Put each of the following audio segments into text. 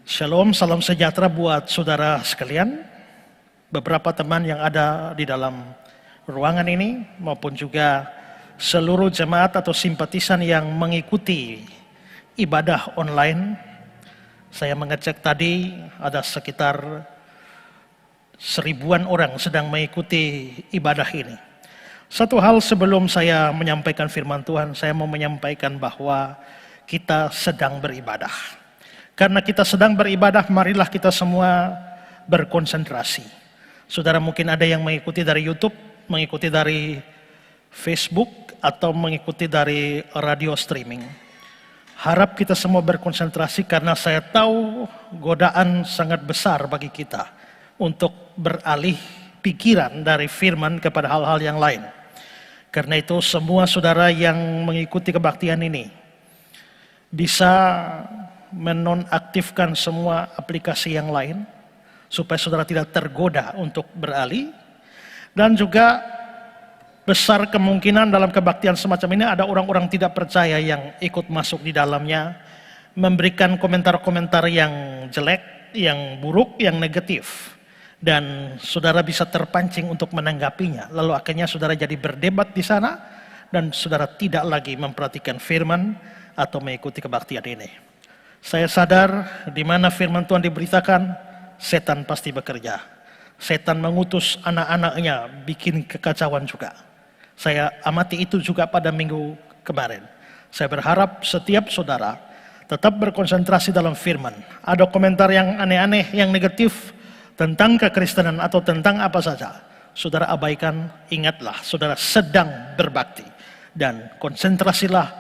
Shalom, salam sejahtera buat saudara sekalian, beberapa teman yang ada di dalam ruangan ini, maupun juga seluruh jemaat atau simpatisan yang mengikuti ibadah online. Saya mengecek tadi ada sekitar 1000-an orang sedang mengikuti ibadah ini. Satu hal sebelum saya menyampaikan firman Tuhan, saya mau menyampaikan bahwa kita sedang beribadah. Karena kita sedang beribadah, marilah kita semua berkonsentrasi. Saudara mungkin ada yang mengikuti dari YouTube, mengikuti dari Facebook, atau mengikuti dari radio streaming. Harap kita semua berkonsentrasi karena saya tahu godaan sangat besar bagi kita untuk beralih pikiran dari firman kepada hal-hal yang lain. Karena itu semua saudara yang mengikuti kebaktian ini bisa menonaktifkan semua aplikasi yang lain supaya saudara tidak tergoda untuk beralih. Dan juga besar kemungkinan dalam kebaktian semacam ini ada orang-orang tidak percaya yang ikut masuk di dalamnya, memberikan komentar-komentar yang jelek, yang buruk, yang negatif, dan saudara bisa terpancing untuk menanggapinya. Lalu akhirnya saudara jadi berdebat di sana dan saudara tidak lagi memperhatikan firman atau mengikuti kebaktian ini. Saya sadar di mana firman Tuhan diberitakan, setan pasti bekerja. Setan mengutus anak-anaknya bikin kekacauan juga. Saya amati itu juga pada minggu kemarin. Saya berharap setiap saudara tetap berkonsentrasi dalam firman. Ada komentar yang aneh-aneh, yang negatif tentang kekristenan atau tentang apa saja, saudara abaikan. Ingatlah, saudara sedang berbakti dan konsentrasilah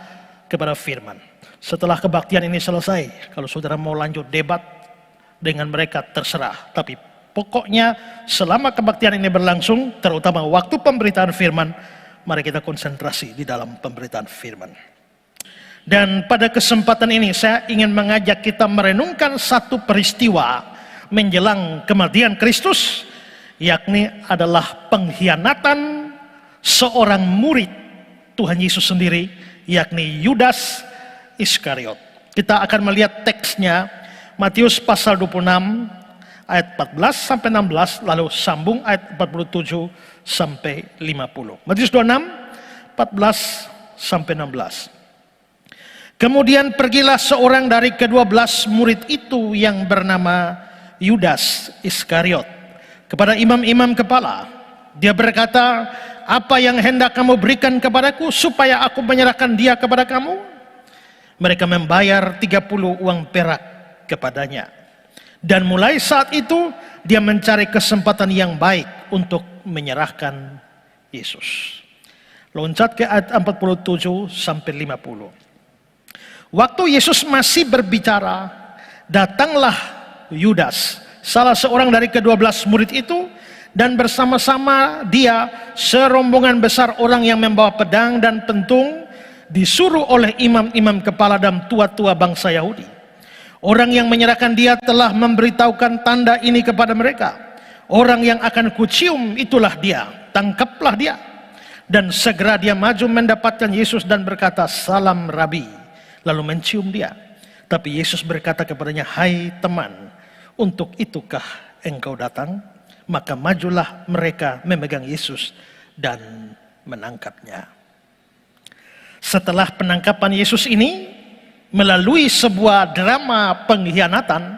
kepada firman. Setelah kebaktian ini selesai, kalau saudara mau lanjut debat dengan mereka terserah. Tapi pokoknya selama kebaktian ini berlangsung, terutama waktu pemberitaan firman, mari kita konsentrasi di dalam pemberitaan firman. Dan pada kesempatan ini saya ingin mengajak kita merenungkan satu peristiwa menjelang kematian Kristus, yakni adalah pengkhianatan seorang murid Tuhan Yesus sendiri, yakni Yudas Iskariot. Kita akan melihat teksnya Matius pasal 26 ayat 14 sampai 16, lalu sambung ayat 47 sampai 50. Matius 26 14 sampai 16. Kemudian pergilah seorang dari ke-12 murid itu yang bernama Yudas Iskariot kepada imam-imam kepala. Dia berkata, "Apa yang hendak kamu berikan kepadaku supaya aku menyerahkan dia kepada kamu?" Mereka membayar 30 uang perak kepadanya. Dan mulai saat itu dia mencari kesempatan yang baik untuk menyerahkan Yesus. Loncat ke ayat 47 sampai 50. Waktu Yesus masih berbicara, datanglah Yudas, salah seorang dari ke-12 murid itu, dan bersama-sama dia serombongan besar orang yang membawa pedang dan pentung, disuruh oleh imam-imam kepala dan tua-tua bangsa Yahudi. Orang yang menyerahkan dia telah memberitahukan tanda ini kepada mereka. Orang yang akan kucium itulah dia, tangkaplah dia. Dan segera dia maju mendapatkan Yesus dan berkata, "Salam Rabi," lalu mencium dia. Tapi Yesus berkata kepadanya, "Hai teman, untuk itukah engkau datang?" Maka majulah mereka memegang Yesus dan menangkapnya. Setelah penangkapan Yesus ini, melalui sebuah drama pengkhianatan,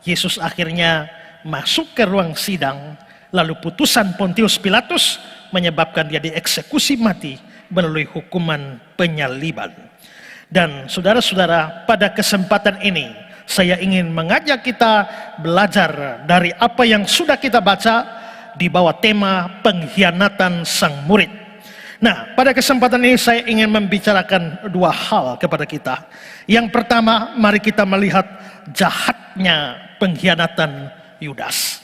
Yesus akhirnya masuk ke ruang sidang, lalu putusan Pontius Pilatus menyebabkan dia dieksekusi mati melalui hukuman penyaliban. Dan saudara-saudara, pada kesempatan ini saya ingin mengajak kita belajar dari apa yang sudah kita baca di bawah tema pengkhianatan sang murid. Nah, pada kesempatan ini saya ingin membicarakan dua hal kepada kita. Yang pertama, mari kita melihat jahatnya pengkhianatan Yudas.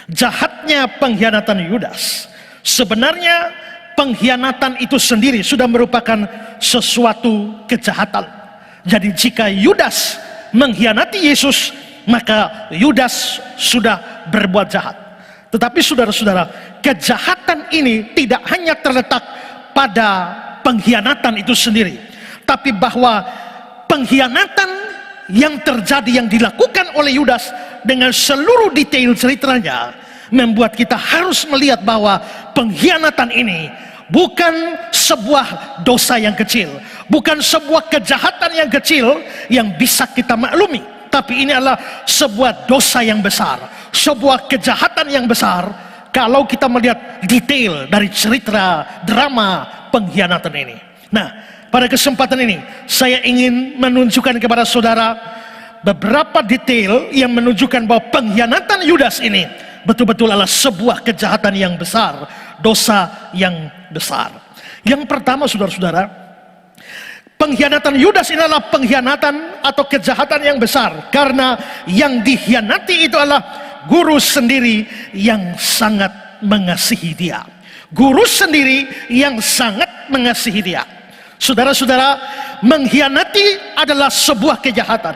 Jahatnya pengkhianatan Yudas. Sebenarnya pengkhianatan itu sendiri sudah merupakan sesuatu kejahatan. Jadi jika Yudas mengkhianati Yesus, maka Yudas sudah berbuat jahat. Tetapi saudara-saudara, kejahatan ini tidak hanya terletak pada pengkhianatan itu sendiri, tapi bahwa pengkhianatan yang terjadi, yang dilakukan oleh Yudas dengan seluruh detail ceritanya, membuat kita harus melihat bahwa pengkhianatan ini bukan sebuah dosa yang kecil, bukan sebuah kejahatan yang kecil yang bisa kita maklumi, tapi ini adalah sebuah dosa yang besar, sebuah kejahatan yang besar kalau kita melihat detail dari cerita drama pengkhianatan ini. Nah, pada kesempatan ini saya ingin menunjukkan kepada saudara beberapa detail yang menunjukkan bahwa pengkhianatan Yudas ini betul-betul adalah sebuah kejahatan yang besar, dosa yang besar. Yang pertama, saudara-saudara, pengkhianatan Yudas ini adalah pengkhianatan atau kejahatan yang besar karena yang dikhianati itu adalah guru sendiri yang sangat mengasihi dia. Guru sendiri yang sangat mengasihi dia. Saudara-saudara, mengkhianati adalah sebuah kejahatan,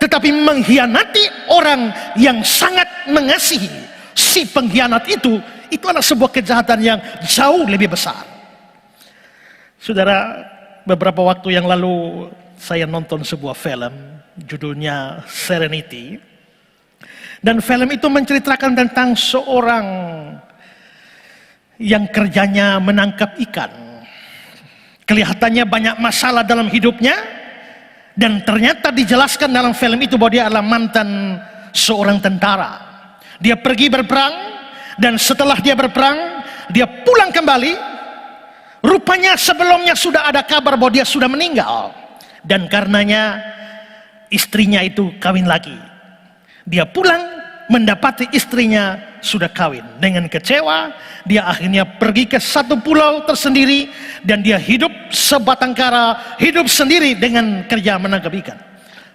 tetapi mengkhianati orang yang sangat mengasihi si pengkhianat itu adalah sebuah kejahatan yang jauh lebih besar. Saudara, beberapa waktu yang lalu saya nonton sebuah film, judulnya Serenity. Dan film itu menceritakan tentang seorang yang kerjanya menangkap ikan. Kelihatannya banyak masalah dalam hidupnya, dan ternyata dijelaskan dalam film itu bahwa dia adalah mantan seorang tentara. Dia pergi berperang, dan setelah dia berperang, dia pulang kembali. Rupanya sebelumnya sudah ada kabar bahwa dia sudah meninggal, dan karenanya istrinya itu kawin lagi. Dia pulang mendapati istrinya sudah kawin. Dengan kecewa, dia akhirnya pergi ke satu pulau tersendiri, dan dia hidup sebatang kara, hidup sendiri dengan kerja menangkap ikan.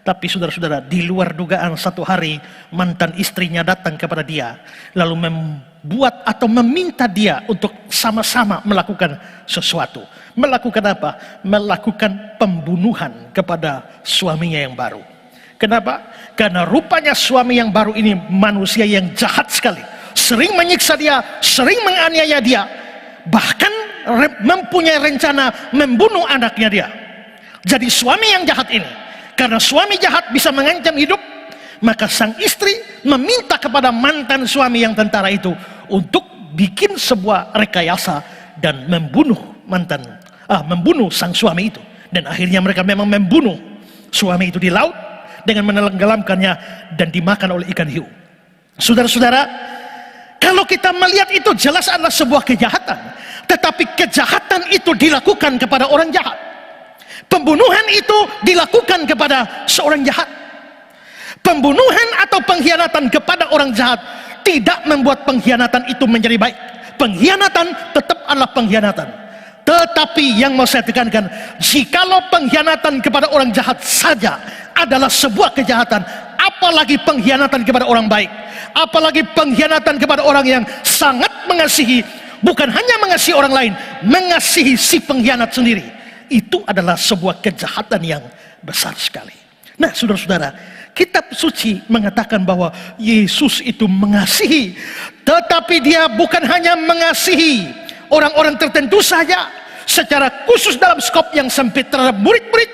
Tapi saudara-saudara, di luar dugaan satu hari mantan istrinya datang kepada dia, lalu membuat atau meminta dia untuk sama-sama melakukan sesuatu. Melakukan apa? Melakukan pembunuhan kepada suaminya yang baru. Kenapa? Karena rupanya suami yang baru ini manusia yang jahat sekali, sering menyiksa dia, sering menganiaya dia, bahkan mempunyai rencana membunuh anaknya dia. Jadi suami yang jahat ini, karena suami jahat bisa mengancam hidup, maka sang istri meminta kepada mantan suami yang tentara itu untuk bikin sebuah rekayasa dan membunuh membunuh sang suami itu. Dan akhirnya mereka memang membunuh suami itu di laut dengan menenggelamkannya dan dimakan oleh ikan hiu. Saudara-saudara, kalau kita melihat itu jelas adalah sebuah kejahatan, tetapi kejahatan itu dilakukan kepada orang jahat. Pembunuhan itu dilakukan kepada seorang jahat. Pembunuhan atau pengkhianatan kepada orang jahat tidak membuat pengkhianatan itu menjadi baik. Pengkhianatan tetap adalah pengkhianatan. Tetapi yang mau saya tekankan, jikalau pengkhianatan kepada orang jahat saja adalah sebuah kejahatan, apalagi pengkhianatan kepada orang baik, apalagi pengkhianatan kepada orang yang sangat mengasihi, bukan hanya mengasihi orang lain, mengasihi si pengkhianat sendiri. Itu adalah sebuah kejahatan yang besar sekali. Nah, saudara-saudara, kitab suci mengatakan bahwa Yesus itu mengasihi, tetapi dia bukan hanya mengasihi orang-orang tertentu saja secara khusus dalam skop yang sempit terhadap murid-murid,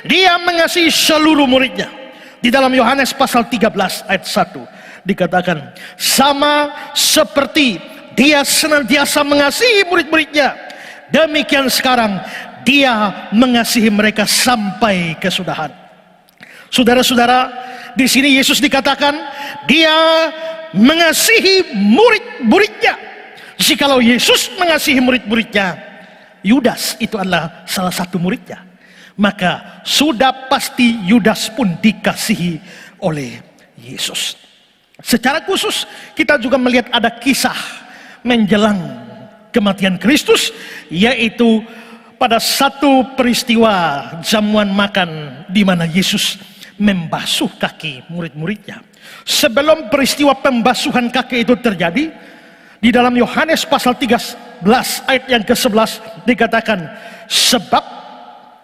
dia mengasihi seluruh muridnya. Di dalam Yohanes pasal 13 ayat 1 dikatakan, sama seperti dia senantiasa mengasihi murid-muridnya, demikian sekarang dia mengasihi mereka sampai kesudahan. Saudara-saudara, di sini Yesus dikatakan dia mengasihi murid-muridnya. Jikalau Yesus mengasihi murid-muridnya, Yudas itu adalah salah satu muridnya, maka sudah pasti Yudas pun dikasihi oleh Yesus. Secara khusus kita juga melihat ada kisah menjelang kematian Kristus, yaitu pada satu peristiwa jamuan makan di mana Yesus membasuh kaki murid-muridnya. Sebelum peristiwa pembasuhan kaki itu terjadi, di dalam Yohanes pasal 13 ayat yang ke-11 dikatakan, sebab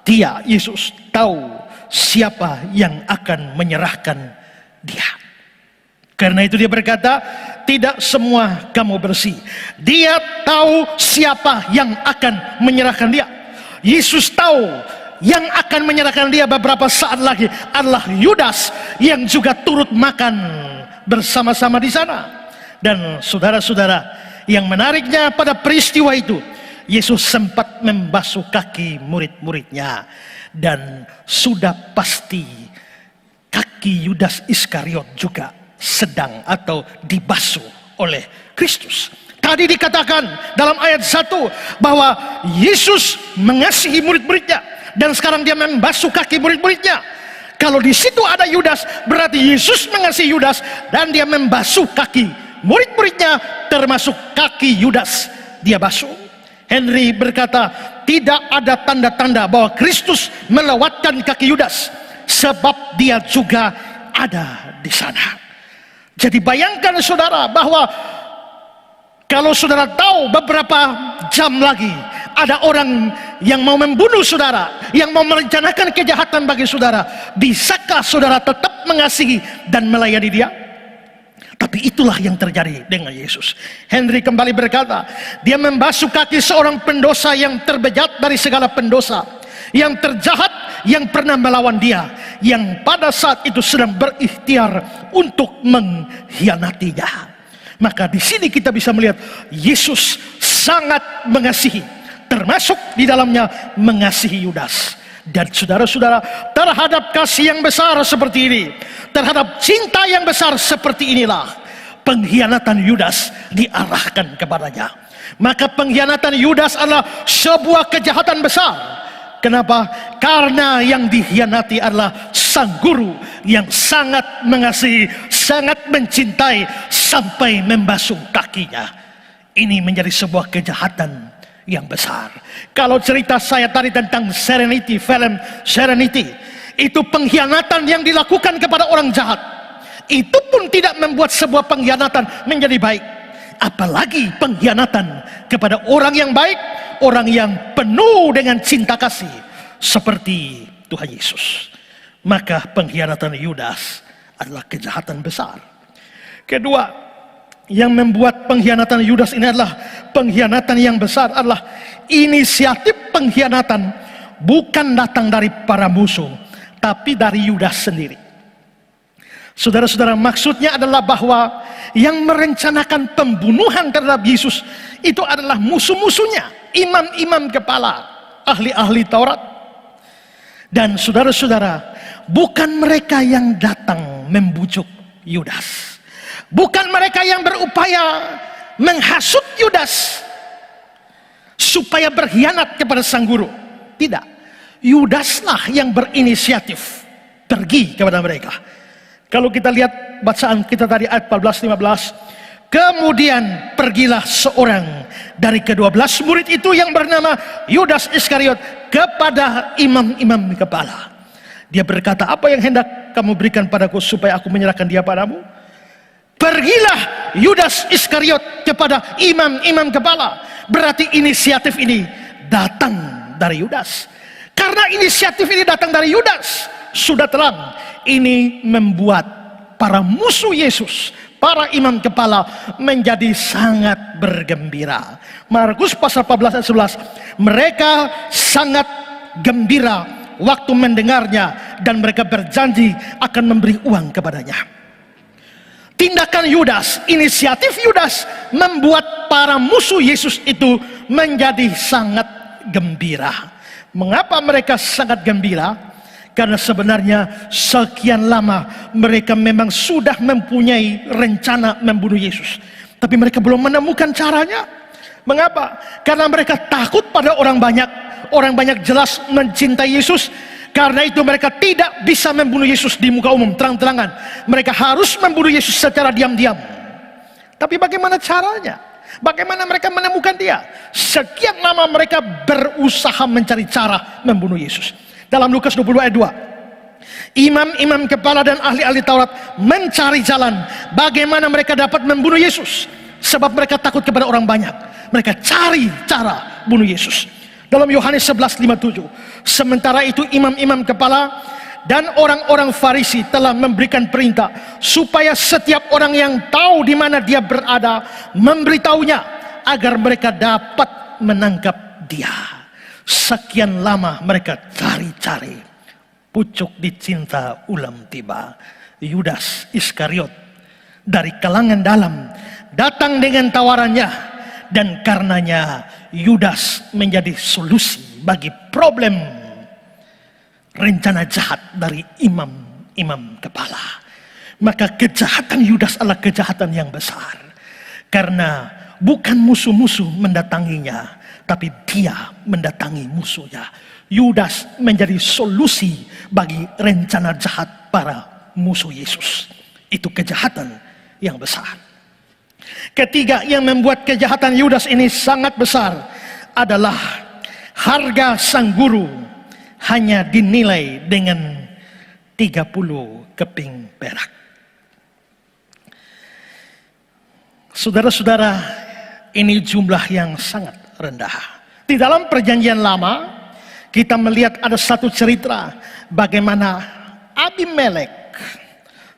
dia, Yesus, tahu siapa yang akan menyerahkan dia. Karena itu dia berkata, tidak semua kamu bersih. Dia tahu siapa yang akan menyerahkan dia. Yesus tahu yang akan menyerahkan dia beberapa saat lagi adalah Yudas yang juga turut makan bersama-sama di sana. Dan saudara-saudara, yang menariknya pada peristiwa itu, Yesus sempat membasuh kaki murid-muridnya, dan sudah pasti kaki Yudas Iskariot juga sedang atau dibasuh oleh Kristus. Tadi dikatakan dalam ayat 1 bahwa Yesus mengasihi murid-muridnya, dan sekarang dia membasuh kaki murid-muridnya. Kalau di situ ada Yudas, berarti Yesus mengasihi Yudas dan dia membasuh kaki murid-muridnya, termasuk kaki Yudas dia basuh. Henry berkata, tidak ada tanda-tanda bahwa Kristus melewatkan kaki Yudas, sebab dia juga ada di sana. Jadi bayangkan saudara, bahwa kalau saudara tahu beberapa jam lagi ada orang yang mau membunuh saudara, yang mau merencanakan kejahatan bagi saudara, bisakah saudara tetap mengasihi dan melayani dia? Tapi itulah yang terjadi dengan Yesus. Henry kembali berkata, dia membasuh kaki seorang pendosa yang terbejat dari segala pendosa, yang terjahat, yang pernah melawan dia, yang pada saat itu sedang berikhtiar untuk mengkhianatinya. Maka di sini kita bisa melihat Yesus sangat mengasihi, termasuk di dalamnya mengasihi Yudas. Dan saudara-saudara, terhadap kasih yang besar seperti ini, terhadap cinta yang besar seperti inilah pengkhianatan Yudas diarahkan kepadanya. Maka pengkhianatan Yudas adalah sebuah kejahatan besar. Kenapa? Karena yang dikhianati adalah sang guru yang sangat mengasihi, sangat mencintai, sampai membasuh kakinya. Ini menjadi sebuah kejahatan yang besar. Kalau cerita saya tadi tentang Serenity, film Serenity, itu pengkhianatan yang dilakukan kepada orang jahat, itu pun tidak membuat sebuah pengkhianatan menjadi baik. Apalagi pengkhianatan kepada orang yang baik, orang yang penuh dengan cinta kasih seperti Tuhan Yesus. Maka pengkhianatan Yudas adalah kejahatan besar. Kedua, yang membuat pengkhianatan Yudas ini adalah pengkhianatan yang besar, adalah inisiatif pengkhianatan bukan datang dari para musuh, tapi dari Yudas sendiri. Saudara-saudara, maksudnya adalah bahwa yang merencanakan pembunuhan terhadap Yesus itu adalah musuh-musuhnya, imam-imam kepala, ahli-ahli Taurat. Dan saudara-saudara, bukan mereka yang datang membujuk Yudas, bukan mereka yang berupaya menghasut Yudas supaya berkhianat kepada sang guru. Tidak, Yudaslah yang berinisiatif pergi kepada mereka. Kalau kita lihat bacaan kita tadi ayat 14-15, kemudian pergilah seorang dari ke-12 murid itu yang bernama Yudas Iskariot kepada imam-imam kepala. Dia berkata, apa yang hendak kamu berikan padaku supaya aku menyerahkan dia padamu? Pergilah Yudas Iskariot kepada imam-imam kepala. Berarti inisiatif ini datang dari Yudas. Karena inisiatif ini datang dari Yudas, sudah terang, ini membuat para musuh Yesus, para imam kepala menjadi sangat bergembira. Markus pasal 14 ayat 11, mereka sangat gembira waktu mendengarnya, dan mereka berjanji akan memberi uang kepadanya. Tindakan Yudas, inisiatif Yudas membuat para musuh Yesus itu menjadi sangat gembira. Mengapa mereka sangat gembira? Karena sebenarnya sekian lama mereka memang sudah mempunyai rencana membunuh Yesus, tapi mereka belum menemukan caranya. Mengapa? Karena mereka takut pada orang banyak. Orang banyak jelas mencintai Yesus. Karena itu mereka tidak bisa membunuh Yesus di muka umum, terang-terangan. Mereka harus membunuh Yesus secara diam-diam. Tapi bagaimana caranya? Bagaimana mereka menemukan dia? Sekian lama mereka berusaha mencari cara membunuh Yesus. Dalam Lukas 20 ayat 2, imam-imam kepala dan ahli-ahli Taurat mencari jalan bagaimana mereka dapat membunuh Yesus. Sebab mereka takut kepada orang banyak. Mereka cari cara bunuh Yesus. Dalam Yohanes 11:57, sementara itu imam-imam kepala dan orang-orang Farisi telah memberikan perintah supaya setiap orang yang tahu di mana dia berada memberitahunya, agar mereka dapat menangkap dia. Sekian lama mereka cari-cari, pucuk dicinta ulam tiba. Yudas Iskariot dari kalangan dalam datang dengan tawarannya, dan karenanya Yudas menjadi solusi bagi problem rencana jahat dari imam kepala. Maka kejahatan Yudas adalah kejahatan yang besar, karena bukan musuh-musuh mendatanginya, tapi dia mendatangi musuhnya. Yudas menjadi solusi bagi rencana jahat para musuh Yesus. Itu kejahatan yang besar. Ketiga, yang membuat kejahatan Yudas ini sangat besar adalah harga sang guru hanya dinilai dengan 30 keping perak. Saudara-saudara, ini jumlah yang sangat rendah. Di dalam perjanjian lama, kita melihat ada satu cerita bagaimana Abimelek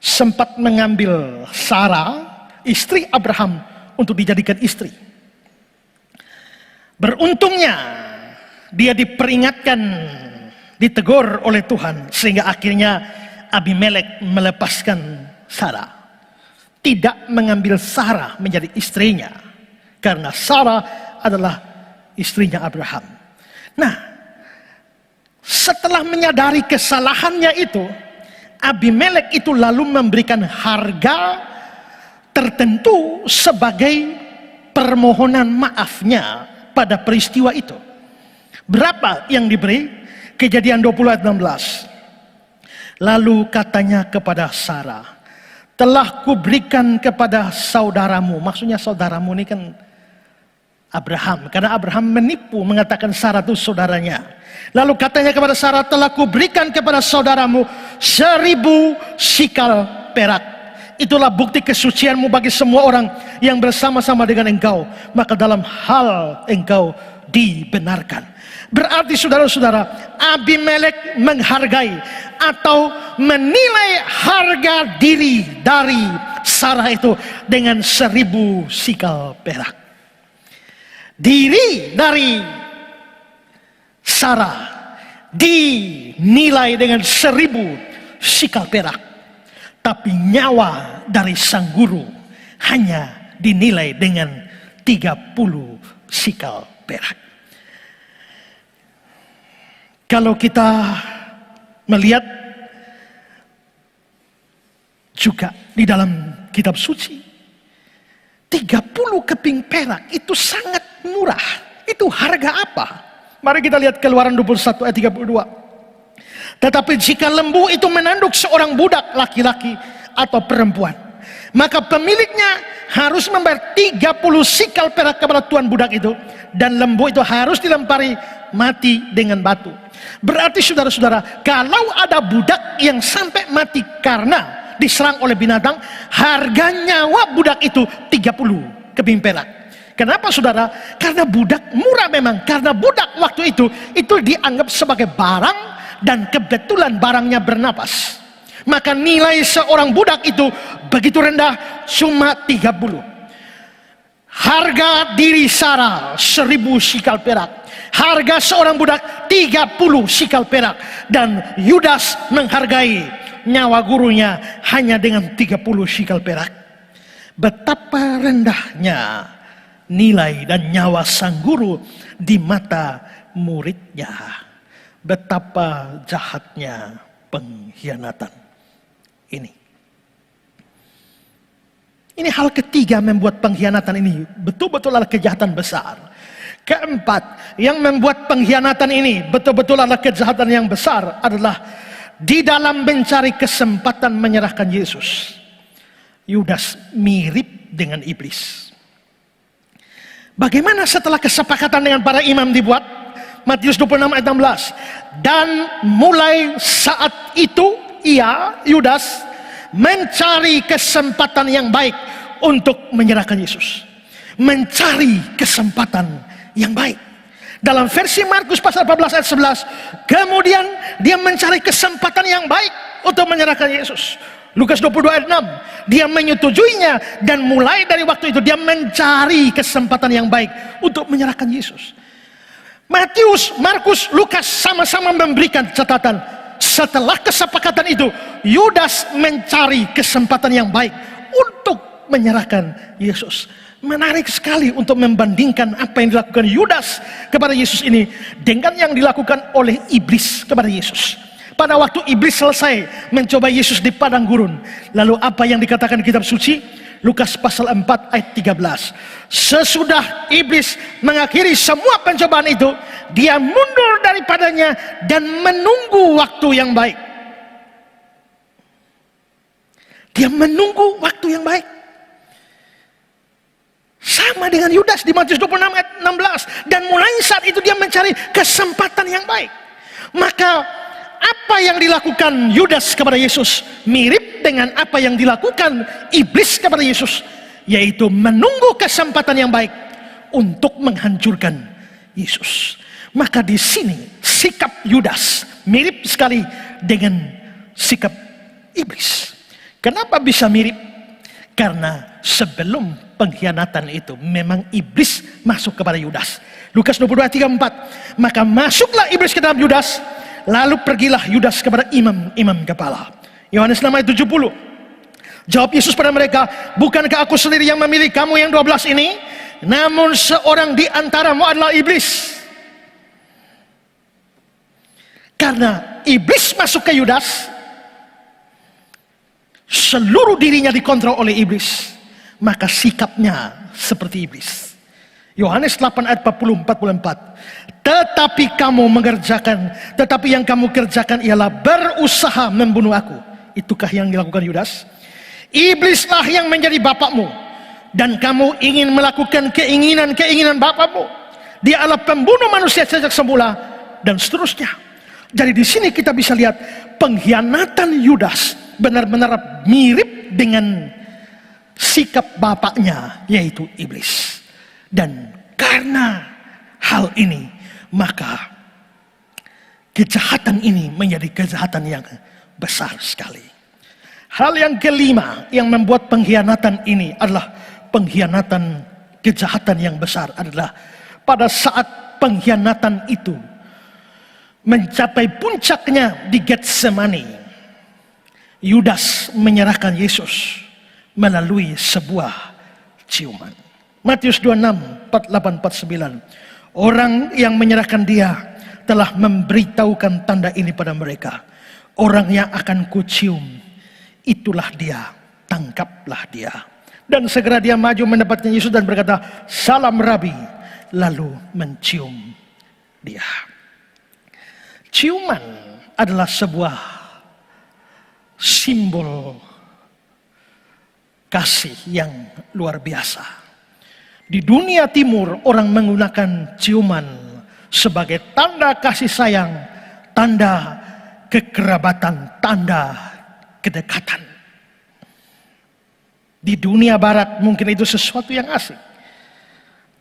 sempat mengambil Sarah, istri Abraham, untuk dijadikan istri. Beruntungnya dia diperingatkan, ditegur oleh Tuhan, sehingga akhirnya Abimelek melepaskan Sarah. Tidak mengambil Sarah menjadi istrinya, karena Sarah adalah istrinya Abraham. Nah, setelah menyadari kesalahannya itu, Abimelek itu lalu memberikan harga tertentu sebagai permohonan maafnya pada peristiwa itu. Berapa yang diberi? Kejadian 20 ayat 16. Lalu katanya kepada Sarah, telah kuberikan kepada saudaramu. Maksudnya saudaramu ini kan Abraham, karena Abraham menipu mengatakan Sarah itu saudaranya. Lalu katanya kepada Sarah, telah kuberikan kepada saudaramu 1000 sikal perak. Itulah bukti kesucianmu bagi semua orang yang bersama-sama dengan engkau, maka dalam hal engkau dibenarkan. Berarti saudara-saudara, Abimelek menghargai atau menilai harga diri dari Sarah itu dengan 1000 sikal perak. Diri dari Sarah dinilai dengan 1000 sikal perak, tapi nyawa dari sang guru hanya dinilai dengan 30 sikal perak. Kalau kita melihat juga di dalam kitab suci, 30 keping perak itu sangat murah. Itu harga apa? Mari kita lihat Keluaran 21 ayat 32. Tetapi jika lembu itu menanduk seorang budak laki-laki atau perempuan, maka pemiliknya harus membayar 30 sikal perak kepada tuan budak itu, dan lembu itu harus dilempari mati dengan batu. Berarti saudara-saudara, kalau ada budak yang sampai mati karena diserang oleh binatang, harga nyawa budak itu 30 keping perak. Kenapa saudara? Karena budak murah memang, karena budak waktu itu dianggap sebagai barang, dan kebetulan barangnya bernapas. Maka nilai seorang budak itu begitu rendah, cuma 30. Harga diri Sarah 1000 sikal perak. Harga seorang budak 30 sikal perak. Dan Yudas menghargai nyawa gurunya hanya dengan 30 sikal perak. Betapa rendahnya nilai dan nyawa sang guru di mata muridnya. Betapa jahatnya pengkhianatan ini. Ini hal ketiga membuat pengkhianatan ini betul-betul adalah kejahatan besar. Keempat, yang membuat pengkhianatan ini betul-betul adalah kejahatan yang besar adalah di dalam mencari kesempatan menyerahkan Yesus. Yudas mirip dengan iblis. Bagaimana setelah kesepakatan dengan para imam dibuat? Matius 26 ayat 16. Dan mulai saat itu ia, Yudas, mencari kesempatan yang baik untuk menyerahkan Yesus. Mencari kesempatan yang baik. Dalam versi Markus pasal 14 ayat 11, kemudian dia mencari kesempatan yang baik untuk menyerahkan Yesus. Lukas 22 ayat 6, dia menyetujuinya, dan mulai dari waktu itu dia mencari kesempatan yang baik untuk menyerahkan Yesus. Matius, Markus, Lukas sama-sama memberikan catatan. Setelah kesepakatan itu, Yudas mencari kesempatan yang baik untuk menyerahkan Yesus. Menarik sekali untuk membandingkan apa yang dilakukan Yudas kepada Yesus ini dengan yang dilakukan oleh iblis kepada Yesus. Pada waktu iblis selesai mencoba Yesus di padang gurun, lalu apa yang dikatakan di kitab suci? Lukas pasal 4 ayat 13. Sesudah iblis mengakhiri semua pencobaan itu, dia mundur daripadanya dan menunggu waktu yang baik. Dia menunggu waktu yang baik. Sama dengan Yudas di Matius 26 ayat 16. Dan mulai saat itu dia mencari kesempatan yang baik. Maka apa yang dilakukan Yudas kepada Yesus mirip dengan apa yang dilakukan iblis kepada Yesus, yaitu menunggu kesempatan yang baik untuk menghancurkan Yesus. Maka di sini sikap Yudas mirip sekali dengan sikap iblis. Kenapa bisa mirip? Karena sebelum pengkhianatan itu memang iblis masuk kepada Yudas. Lukas 22 ayat 34. Maka masuklah iblis ke dalam Yudas, lalu pergilah Yudas kepada imam-imam kepala. Yohanes 6 ayat 70. Jawab Yesus pada mereka, bukankah aku sendiri yang memilih kamu yang 12 ini? Namun seorang di antaramu adalah iblis. Karena iblis masuk ke Yudas, seluruh dirinya dikontrol oleh iblis, maka sikapnya seperti iblis. Yohanes 8 ayat 40-44. Tetapi yang kamu kerjakan ialah berusaha membunuh aku. Itukah yang dilakukan Yudas? Iblislah yang menjadi bapakmu, dan kamu ingin melakukan keinginan bapakmu. Dia adalah pembunuh manusia sejak semula, dan seterusnya. Jadi di sini kita bisa lihat pengkhianatan Yudas benar-benar mirip dengan sikap bapaknya, yaitu iblis. Dan karena hal ini, maka kejahatan ini menjadi kejahatan yang besar sekali. Hal yang kelima yang membuat pengkhianatan ini adalah pengkhianatan kejahatan yang besar adalah pada saat pengkhianatan itu mencapai puncaknya di Getsemani, Yudas menyerahkan Yesus melalui sebuah ciuman. Matius 26, 48, 49. Orang yang menyerahkan dia telah memberitahukan tanda ini pada mereka. Orang yang akan kucium, itulah dia, tangkaplah dia. Dan segera dia maju mendapatkan Yesus dan berkata, salam Rabi, lalu mencium dia. Ciuman adalah sebuah simbol kasih yang luar biasa. Di dunia timur orang menggunakan ciuman sebagai tanda kasih sayang, tanda kekerabatan, tanda kedekatan. Di dunia barat mungkin itu sesuatu yang asing.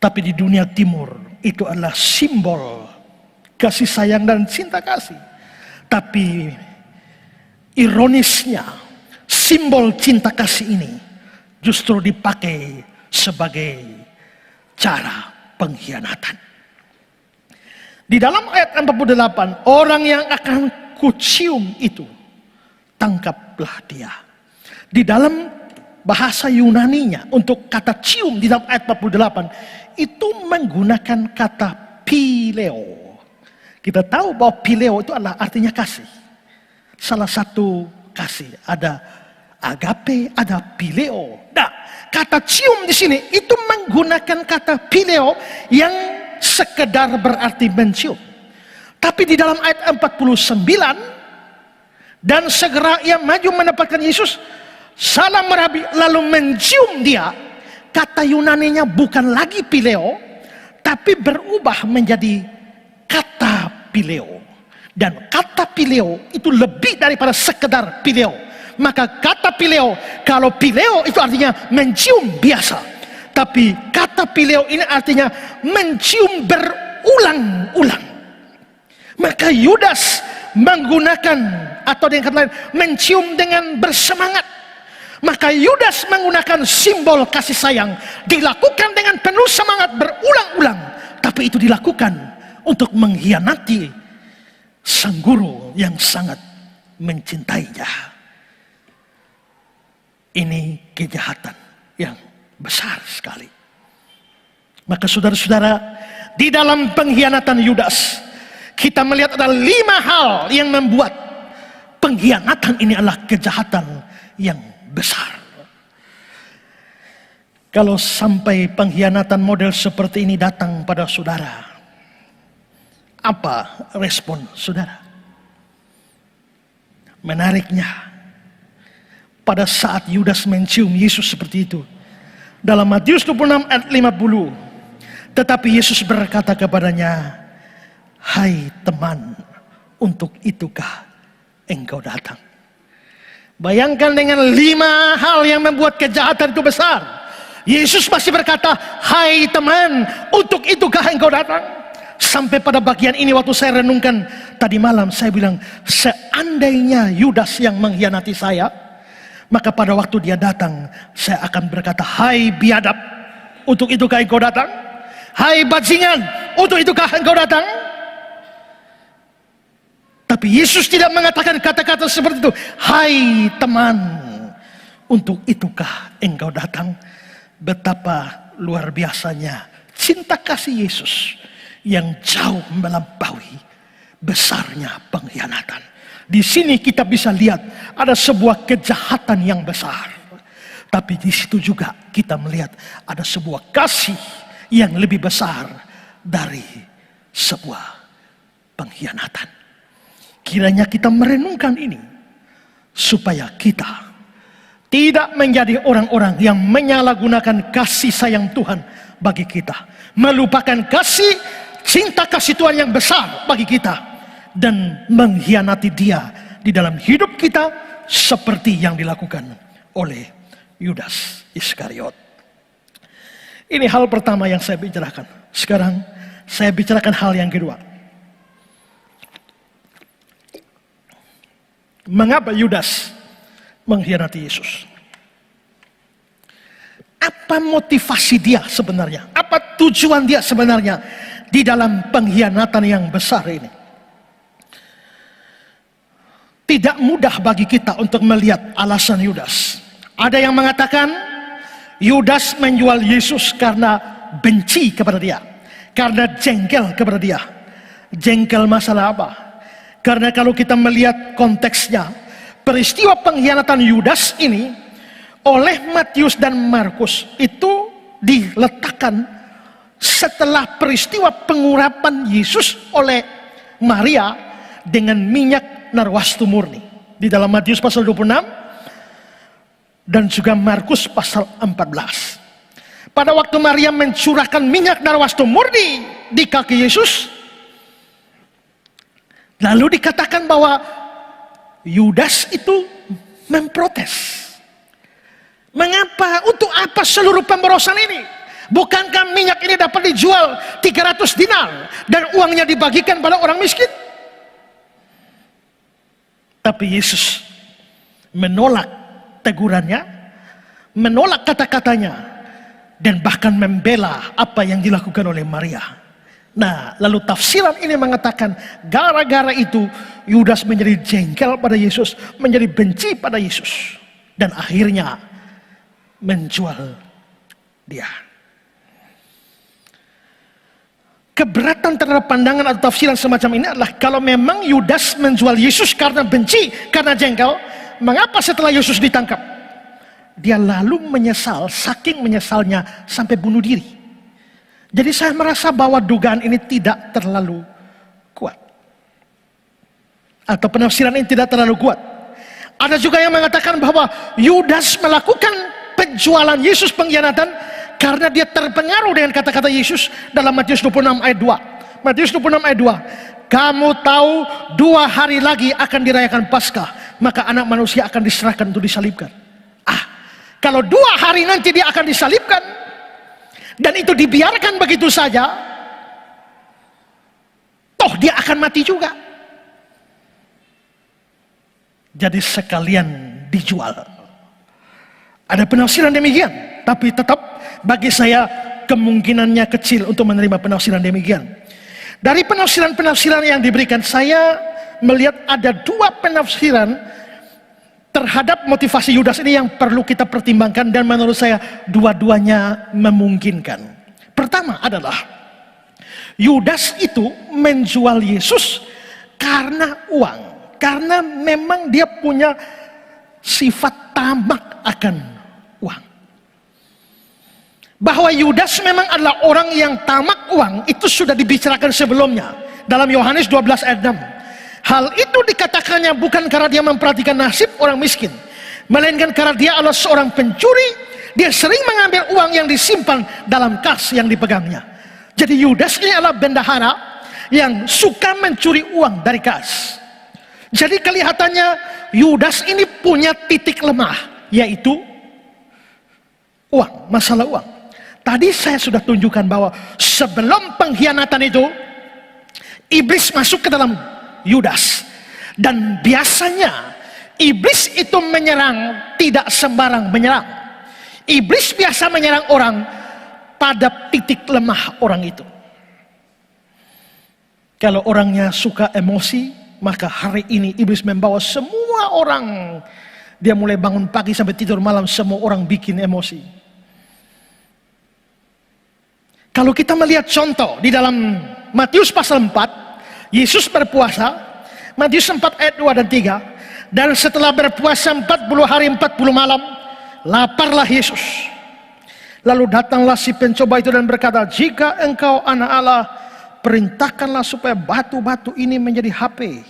Tapi di dunia timur itu adalah simbol kasih sayang dan cinta kasih. Tapi ironisnya simbol cinta kasih ini justru dipakai sebagai cara pengkhianatan. Di dalam ayat 48, orang yang akan kucium itu, tangkaplah dia. Di dalam bahasa Yunaninya untuk kata cium di dalam ayat 48 itu menggunakan kata pileo. Kita tahu bahwa pileo itu adalah artinya kasih. Salah satu kasih, ada agape, ada pileo. Nah, kata cium di sini itu menggunakan kata pileo yang sekedar berarti mencium. Tapi di dalam ayat 49, dan segera ia maju mendapatkan Yesus, salam Rabi, lalu mencium dia. Kata Yunaninya bukan lagi pileo, tapi berubah menjadi kata pileo. Dan kata pileo itu lebih daripada sekedar pileo. Maka kata pileo, kalau pileo itu artinya mencium biasa, tapi kata pileo ini artinya mencium berulang-ulang. Maka Yudas menggunakan, atau dengan kata lain, mencium dengan bersemangat. Maka Yudas menggunakan simbol kasih sayang, dilakukan dengan penuh semangat berulang-ulang, tapi itu dilakukan untuk mengkhianati sang guru yang sangat mencintainya. Ini kejahatan yang besar sekali. Maka saudara-saudara, di dalam pengkhianatan Yudas, kita melihat ada 5 hal yang membuat pengkhianatan ini adalah kejahatan yang besar. Kalau sampai pengkhianatan model seperti ini datang pada saudara, apa respon saudara? Menariknya, pada saat Yudas mencium Yesus seperti itu, dalam Matius 26 ayat 50, tetapi Yesus berkata kepadanya, "Hai teman, untuk itukah engkau datang?" Bayangkan dengan 5 hal yang membuat kejahatan itu besar. Yesus masih berkata, "Hai teman, untuk itukah engkau datang?" Sampai pada bagian ini waktu saya renungkan tadi malam, saya bilang, seandainya Yudas yang mengkhianati saya, maka pada waktu dia datang, saya akan berkata, "Hai biadab, untuk itukah engkau datang? Hai bajingan, untuk itukah engkau datang?" Tapi Yesus tidak mengatakan kata-kata seperti itu. "Hai teman, untuk itukah engkau datang?" Betapa luar biasanya cinta kasih Yesus yang jauh melampaui besarnya pengkhianatan. Di sini kita bisa lihat ada sebuah kejahatan yang besar. Tapi di situ juga kita melihat ada sebuah kasih yang lebih besar dari sebuah pengkhianatan. Kiranya kita merenungkan ini supaya kita tidak menjadi orang-orang yang menyalahgunakan kasih sayang Tuhan bagi kita, melupakan cinta kasih Tuhan yang besar bagi kita, dan mengkhianati Dia di dalam hidup kita seperti yang dilakukan oleh Yudas Iskariot. Ini hal pertama yang saya bicarakan. Sekarang saya bicarakan hal yang kedua. Mengapa Yudas mengkhianati Yesus? Apa motivasi dia sebenarnya? Apa tujuan dia sebenarnya di dalam pengkhianatan yang besar ini? Tidak mudah bagi kita untuk melihat alasan Yudas. Ada yang mengatakan Yudas menjual Yesus karena benci kepada dia, karena jengkel kepada dia. Jengkel masalah apa? Karena kalau kita melihat konteksnya, peristiwa pengkhianatan Yudas ini oleh Matius dan Markus itu diletakkan setelah peristiwa pengurapan Yesus oleh Maria dengan minyak narwastu murni. Di dalam Matius pasal 26 dan juga Markus pasal 14. Pada waktu Maria mencurahkan minyak narwastu murni di kaki Yesus, lalu dikatakan bahwa Yudas itu memprotes. Mengapa? Untuk apa seluruh pemborosan ini? Bukankah minyak ini dapat dijual 300 dinar dan uangnya dibagikan pada orang miskin? Tapi Yesus menolak tegurannya, menolak kata-katanya, dan bahkan membela apa yang dilakukan oleh Maria. Nah, lalu tafsiran ini mengatakan gara-gara itu Yudas menjadi jengkel pada Yesus, menjadi benci pada Yesus, dan akhirnya menjual dia. Keberatan terhadap pandangan atau tafsiran semacam ini adalah kalau memang Yudas menjual Yesus karena benci, karena jengkel, mengapa setelah Yesus ditangkap dia lalu menyesal, saking menyesalnya sampai bunuh diri? Jadi saya merasa bahwa dugaan ini tidak terlalu kuat, atau penafsiran ini tidak terlalu kuat. Ada juga yang mengatakan bahwa Yudas melakukan penjualan Yesus, pengkhianatan, karena dia terpengaruh dengan kata-kata Yesus dalam Matius 26 ayat 2. Matius 26 ayat 2. Kamu tahu 2 hari lagi akan dirayakan Paskah, maka anak manusia akan diserahkan untuk disalibkan. Kalau 2 hari nanti dia akan disalibkan, dan itu dibiarkan begitu saja, toh dia akan mati juga. Jadi sekalian dijual. Ada penafsiran demikian, tapi tetap bagi saya kemungkinannya kecil untuk menerima penafsiran demikian. Dari penafsiran-penafsiran yang diberikan, saya melihat ada dua penafsiran terhadap motivasi Yudas ini yang perlu kita pertimbangkan, dan menurut saya dua-duanya memungkinkan. Pertama adalah Yudas itu menjual Yesus karena uang, karena memang dia punya sifat tamak akan uang. Bahwa Yudas memang adalah orang yang tamak uang itu sudah dibicarakan sebelumnya dalam Yohanes 12 ayat 6. Hal itu dikatakannya bukan karena dia memperhatikan nasib orang miskin, melainkan karena dia adalah seorang pencuri. Dia sering mengambil uang yang disimpan dalam kas yang dipegangnya. Jadi Yudas ini adalah bendahara yang suka mencuri uang dari kas. Jadi kelihatannya Yudas ini punya titik lemah, yaitu uang, masalah uang. Tadi saya sudah tunjukkan bahwa sebelum pengkhianatan itu, iblis masuk ke dalam Yudas. Dan biasanya iblis itu menyerang tidak sembarang menyerang. Iblis biasa menyerang orang pada titik lemah orang itu. Kalau orangnya suka emosi, maka hari ini iblis membawa semua orang. Dia mulai bangun pagi sampai tidur malam, semua orang bikin emosi. Kalau kita melihat contoh di dalam Matius pasal 4, Yesus berpuasa, Matius 4 ayat 2 dan 3. Dan setelah berpuasa 40 hari 40 malam, laparlah Yesus. Lalu datanglah si pencoba itu dan berkata, jika engkau anak Allah, perintahkanlah supaya batu-batu ini menjadi HP.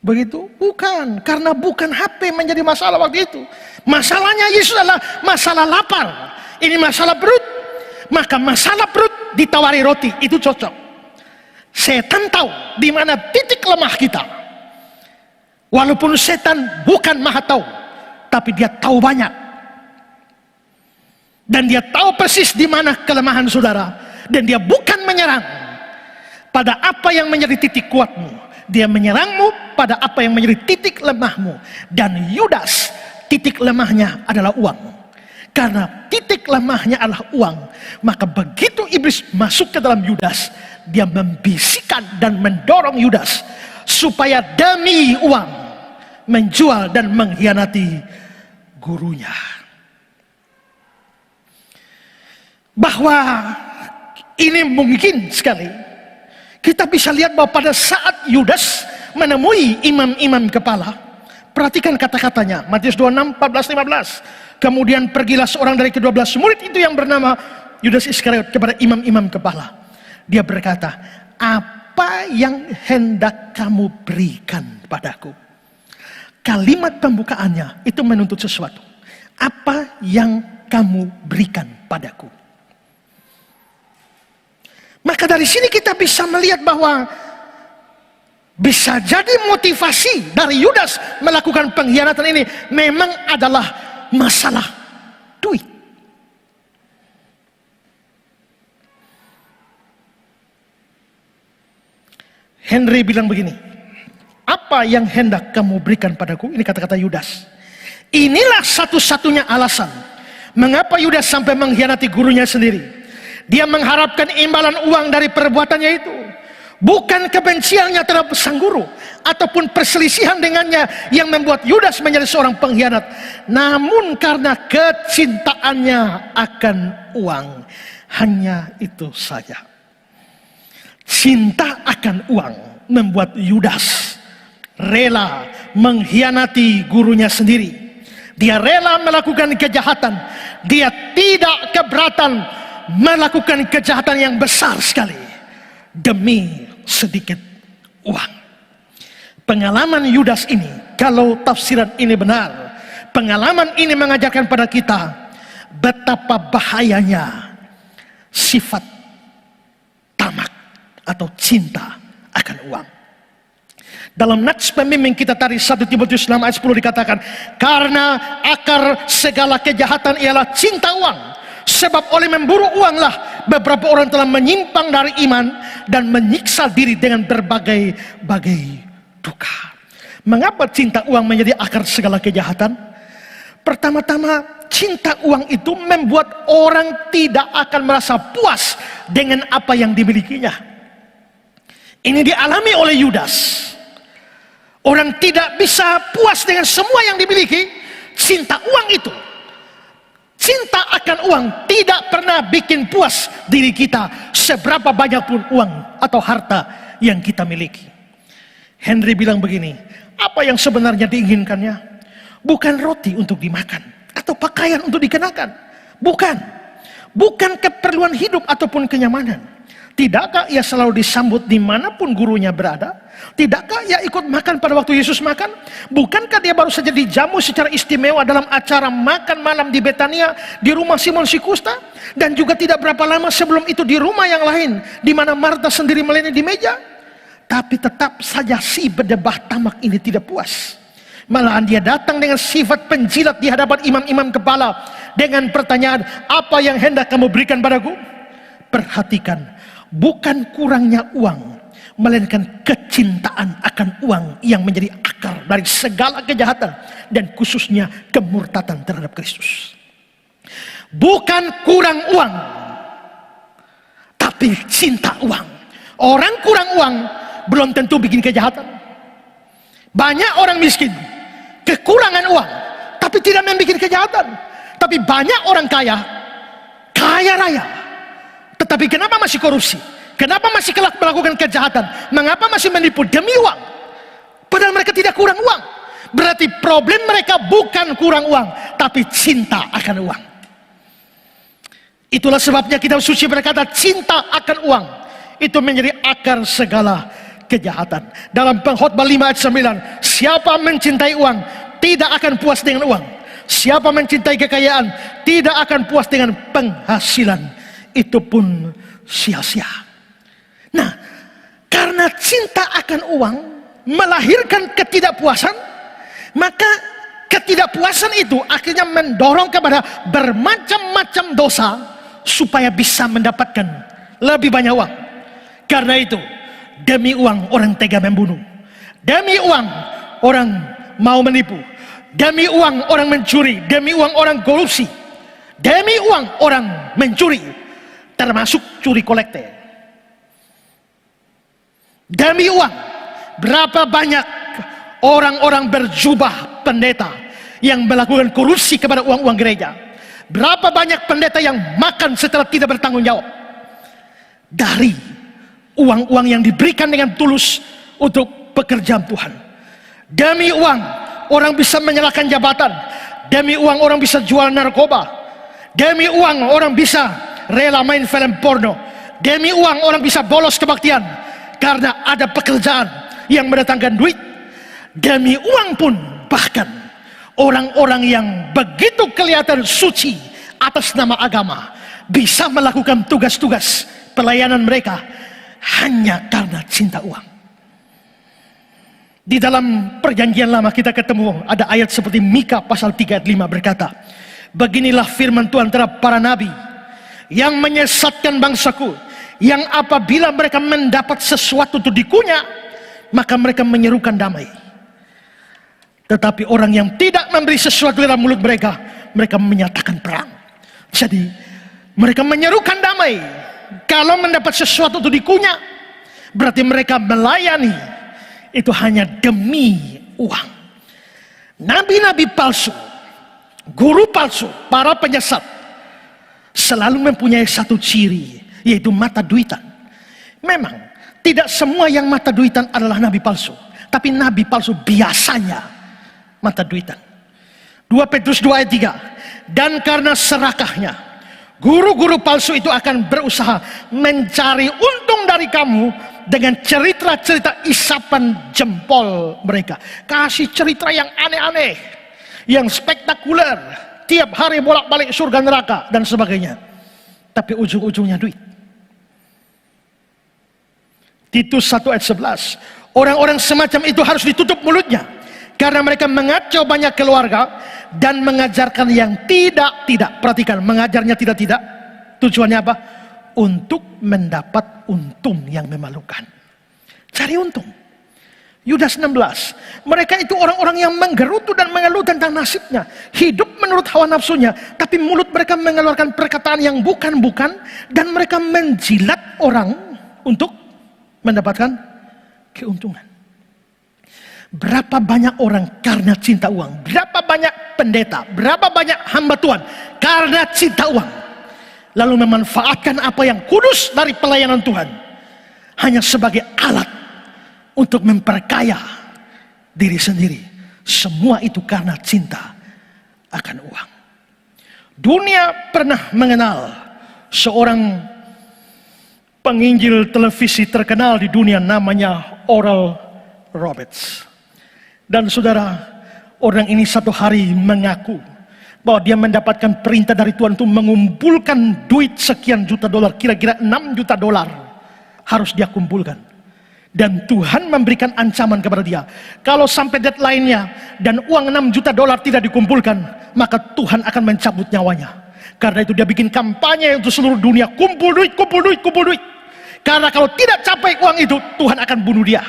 Begitu? Bukan, karena bukan HP menjadi masalah waktu itu. Masalahnya Yesus adalah masalah lapar. Ini masalah perut. Maka masalah perut ditawari roti, itu cocok. Setan tahu di mana titik lemah kita. Walaupun setan bukan maha tahu, tapi dia tahu banyak. Dan dia tahu persis di mana kelemahan saudara. Dan dia bukan menyerang pada apa yang menjadi titik kuatmu. Dia menyerangmu pada apa yang menjadi titik lemahmu. Dan Yudas, titik lemahnya adalah uang. Karena titik lemahnya adalah uang, maka begitu iblis masuk ke dalam Yudas, dia membisikkan dan mendorong Yudas supaya demi uang menjual dan mengkhianati gurunya. Bahwa ini mungkin sekali. Kita bisa lihat bahwa pada saat Yudas menemui imam-imam kepala, perhatikan kata-katanya, Matius 26, 14, 15. Kemudian pergilah seorang dari ke-12 murid itu yang bernama Yudas Iskariot kepada imam-imam kepala. Dia berkata, apa yang hendak kamu berikan padaku? Kalimat pembukaannya itu menuntut sesuatu. Apa yang kamu berikan padaku? Maka dari sini kita bisa melihat bahwa bisa jadi motivasi dari Yudas melakukan pengkhianatan ini memang adalah masalah duit. Henry bilang begini, apa yang hendak kamu berikan padaku? Ini kata-kata Yudas. Inilah satu-satunya alasan mengapa Yudas sampai mengkhianati gurunya sendiri. Dia mengharapkan imbalan uang dari perbuatannya itu. Bukan kebenciannya terhadap sang guru ataupun perselisihan dengannya yang membuat Yudas menjadi seorang pengkhianat, namun karena kecintaannya akan uang. Hanya itu saja. Cinta akan uang membuat Yudas rela mengkhianati gurunya sendiri. Dia rela melakukan kejahatan. Dia tidak keberatan melakukan kejahatan yang besar sekali demi sedikit uang. Pengalaman Yudas ini, kalau tafsiran ini benar, pengalaman ini mengajarkan pada kita betapa bahayanya sifat tamak atau cinta akan uang. Dalam nats pembimbing kita tadi 1 Timotius 6 ayat 10 dikatakan, karena akar segala kejahatan ialah cinta uang. Sebab oleh memburu uanglah beberapa orang telah menyimpang dari iman dan menyiksa diri dengan berbagai duka. Mengapa cinta uang menjadi akar segala kejahatan? Pertama-tama, cinta uang itu membuat orang tidak akan merasa puas dengan apa yang dimilikinya. Ini dialami oleh Yudas. Orang tidak bisa puas dengan semua yang dimiliki. Cinta uang itu, cinta akan uang tidak pernah bikin puas diri kita, seberapa banyak pun uang atau harta yang kita miliki. Henry bilang begini, apa yang sebenarnya diinginkannya? Bukan roti untuk dimakan atau pakaian untuk dikenakan. Bukan keperluan hidup ataupun kenyamanan. Tidakkah ia selalu disambut dimanapun gurunya berada? Tidakkah ia ikut makan pada waktu Yesus makan? Bukankah dia baru saja dijamu secara istimewa dalam acara makan malam di Betania, di rumah Simon si Kusta? Dan juga tidak berapa lama sebelum itu di rumah yang lain, di mana Marta sendiri melayani di meja? Tapi tetap saja si berdebah tamak ini tidak puas. Malahan dia datang dengan sifat penjilat di hadapan imam-imam kepala dengan pertanyaan, apa yang hendak kamu berikan padaku? Perhatikan, bukan kurangnya uang, melainkan kecintaan akan uang yang menjadi akar dari segala kejahatan dan khususnya kemurtatan terhadap Kristus. Bukan kurang uang, tapi cinta uang. Orang kurang uang belum tentu bikin kejahatan. Banyak orang miskin kekurangan uang tapi tidak membuat kejahatan. Tapi banyak orang kaya raya, tetapi kenapa masih korupsi? Kenapa masih kelak melakukan kejahatan? Mengapa masih menipu demi uang? Padahal mereka tidak kurang uang. Berarti problem mereka bukan kurang uang, tapi cinta akan uang. Itulah sebabnya kitab suci berkata cinta akan uang itu menjadi akar segala kejahatan. Dalam Pengkhotbah 5 ayat 9, siapa mencintai uang tidak akan puas dengan uang. Siapa mencintai kekayaan tidak akan puas dengan penghasilan. Itu pun sia-sia. Nah, karena cinta akan uang melahirkan ketidakpuasan, maka ketidakpuasan itu akhirnya mendorong kepada bermacam-macam dosa supaya bisa mendapatkan lebih banyak uang. Karena itu, demi uang orang tega membunuh. Demi uang orang mau menipu. Demi uang orang mencuri. Demi uang orang korupsi. Demi uang orang mencuri, termasuk curi kolekte. Demi uang, berapa banyak orang-orang berjubah pendeta yang melakukan korupsi kepada uang-uang gereja. Berapa banyak pendeta yang makan setelah tidak bertanggung jawab dari uang-uang yang diberikan dengan tulus untuk pekerjaan Tuhan. Demi uang orang bisa menyalahkan jabatan. Demi uang orang bisa jual narkoba. Demi uang orang bisa rela main film porno. Demi uang orang bisa bolos kebaktian karena ada pekerjaan yang mendatangkan duit. Demi uang pun bahkan orang-orang yang begitu kelihatan suci atas nama agama bisa melakukan tugas-tugas pelayanan mereka hanya karena cinta uang. Di dalam perjanjian lama kita ketemu ada ayat seperti Mika pasal 3 ayat 5 berkata, beginilah firman Tuhan terhadap para nabi yang menyesatkan bangsaku, yang apabila mereka mendapat sesuatu itu dikunyah, maka mereka menyerukan damai. Tetapi orang yang tidak memberi sesuatu dalam mulut mereka, mereka menyatakan perang. Jadi mereka menyerukan damai. Kalau mendapat sesuatu itu dikunyah, berarti mereka melayani itu hanya demi uang. Nabi-nabi palsu, guru palsu, para penyesat selalu mempunyai satu ciri, yaitu mata duitan. Memang tidak semua yang mata duitan adalah nabi palsu, tapi nabi palsu biasanya mata duitan. 2 Petrus 2 ayat 3, dan karena serakahnya guru-guru palsu itu akan berusaha mencari untung dari kamu dengan cerita-cerita isapan jempol mereka. Kasih cerita yang aneh-aneh, yang spektakuler, tiap hari bolak-balik surga neraka dan sebagainya. Tapi ujung-ujungnya duit. Titus 1 ayat 11, orang-orang semacam itu harus ditutup mulutnya, karena mereka mengacau banyak keluarga dan mengajarkan yang tidak-tidak. Perhatikan, mengajarnya tidak-tidak. Tujuannya apa? Untuk mendapat untung yang memalukan. Cari untung. Yudas 16, mereka itu orang-orang yang menggerutu dan mengeluh tentang nasibnya, hidup menurut hawa nafsunya, tapi mulut mereka mengeluarkan perkataan yang bukan-bukan, dan mereka menjilat orang untuk mendapatkan keuntungan. Berapa banyak orang karena cinta uang, berapa banyak pendeta, berapa banyak hamba Tuhan karena cinta uang, lalu memanfaatkan apa yang kudus dari pelayanan Tuhan hanya sebagai alat untuk memperkaya diri sendiri. Semua itu karena cinta akan uang. Dunia pernah mengenal seorang penginjil televisi terkenal di dunia, namanya Oral Roberts. Dan saudara, orang ini satu hari mengaku bahwa dia mendapatkan perintah dari Tuhan untuk mengumpulkan duit sekian juta dolar, kira-kira 6 juta dolar harus dia kumpulkan. Dan Tuhan memberikan ancaman kepada dia, kalau sampai deadline-nya dan uang 6 juta dolar tidak dikumpulkan, maka Tuhan akan mencabut nyawanya. Karena itu dia bikin kampanye untuk seluruh dunia, kumpul duit, kumpul duit, kumpul duit. Karena kalau tidak capai uang itu, Tuhan akan bunuh dia.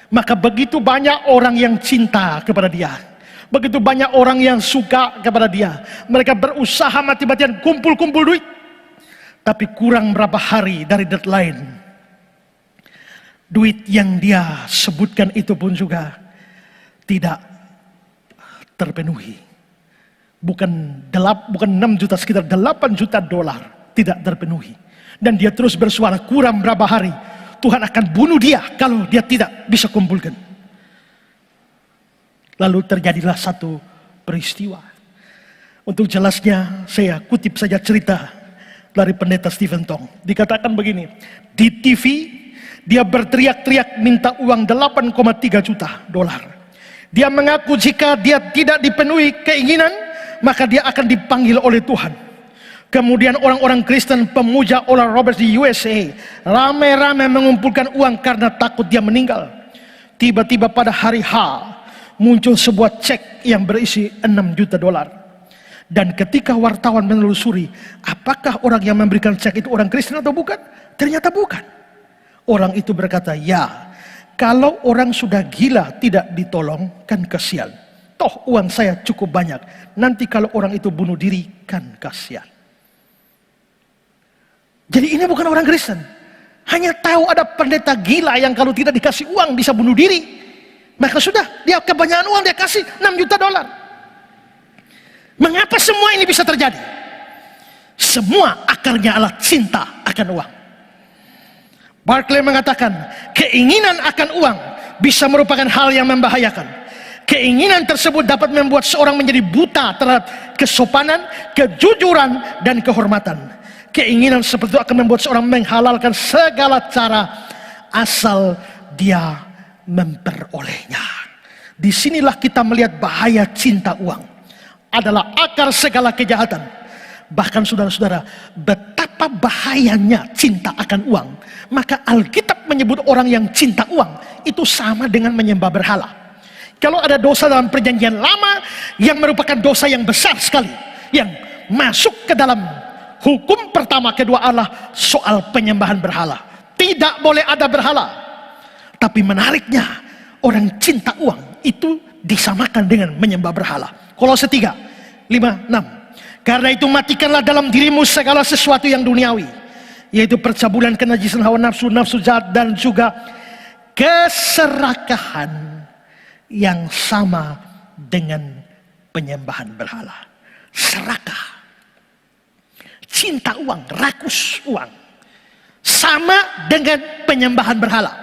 Maka begitu banyak orang yang cinta kepada dia, begitu banyak orang yang suka kepada dia. Mereka berusaha mati-matian kumpul-kumpul duit. Tapi kurang berapa hari dari deadline, duit yang dia sebutkan itu pun juga tidak terpenuhi. Bukan 6 juta, sekitar 8 juta dolar tidak terpenuhi. Dan dia terus bersuara, kurang berapa hari Tuhan akan bunuh dia kalau dia tidak bisa kumpulkan. Lalu terjadilah satu peristiwa. Untuk jelasnya saya kutip saja cerita dari pendeta Stephen Tong. Dikatakan begini, di TV dia berteriak-teriak minta uang 8,3 juta dolar. Dia mengaku jika dia tidak dipenuhi keinginan, maka dia akan dipanggil oleh Tuhan. Kemudian orang-orang Kristen pemuja Oral Roberts di USA ramai-ramai mengumpulkan uang karena takut dia meninggal. Tiba-tiba pada hari H muncul sebuah cek yang berisi 6 juta dolar. Dan ketika wartawan menelusuri apakah orang yang memberikan cek itu orang Kristen atau bukan, ternyata bukan. Orang itu berkata, ya, kalau orang sudah gila tidak ditolong kan kasihan. Toh uang saya cukup banyak, nanti kalau orang itu bunuh diri kan kasihan. Jadi ini bukan orang Kristen, hanya tahu ada pendeta gila yang kalau tidak dikasih uang bisa bunuh diri. Maka sudah, dia kebanyakan uang dia kasih 6 juta dolar. Mengapa semua ini bisa terjadi? Semua akarnya adalah cinta akan uang. Barclay mengatakan, keinginan akan uang bisa merupakan hal yang membahayakan. Keinginan tersebut dapat membuat seorang menjadi buta terhadap kesopanan, kejujuran, dan kehormatan. Keinginan seperti itu akan membuat seorang menghalalkan segala cara asal dia memperolehnya. Disinilah kita melihat bahaya cinta uang adalah akar segala kejahatan. Bahkan saudara-saudara, betapa bahayanya cinta akan uang. Maka Alkitab menyebut orang yang cinta uang itu sama dengan menyembah berhala. Kalau ada dosa dalam perjanjian lama yang merupakan dosa yang besar sekali, yang masuk ke dalam hukum pertama, kedua adalah soal penyembahan berhala. Tidak boleh ada berhala. Tapi menariknya, orang cinta uang itu disamakan dengan menyembah berhala. Kolose 3, 5, 6. Karena itu matikanlah dalam dirimu segala sesuatu yang duniawi, yaitu percabulan, kenajisan, hawa nafsu, nafsu jahat, dan juga keserakahan yang sama dengan penyembahan berhala. Serakah, cinta uang, rakus uang, sama dengan penyembahan berhala.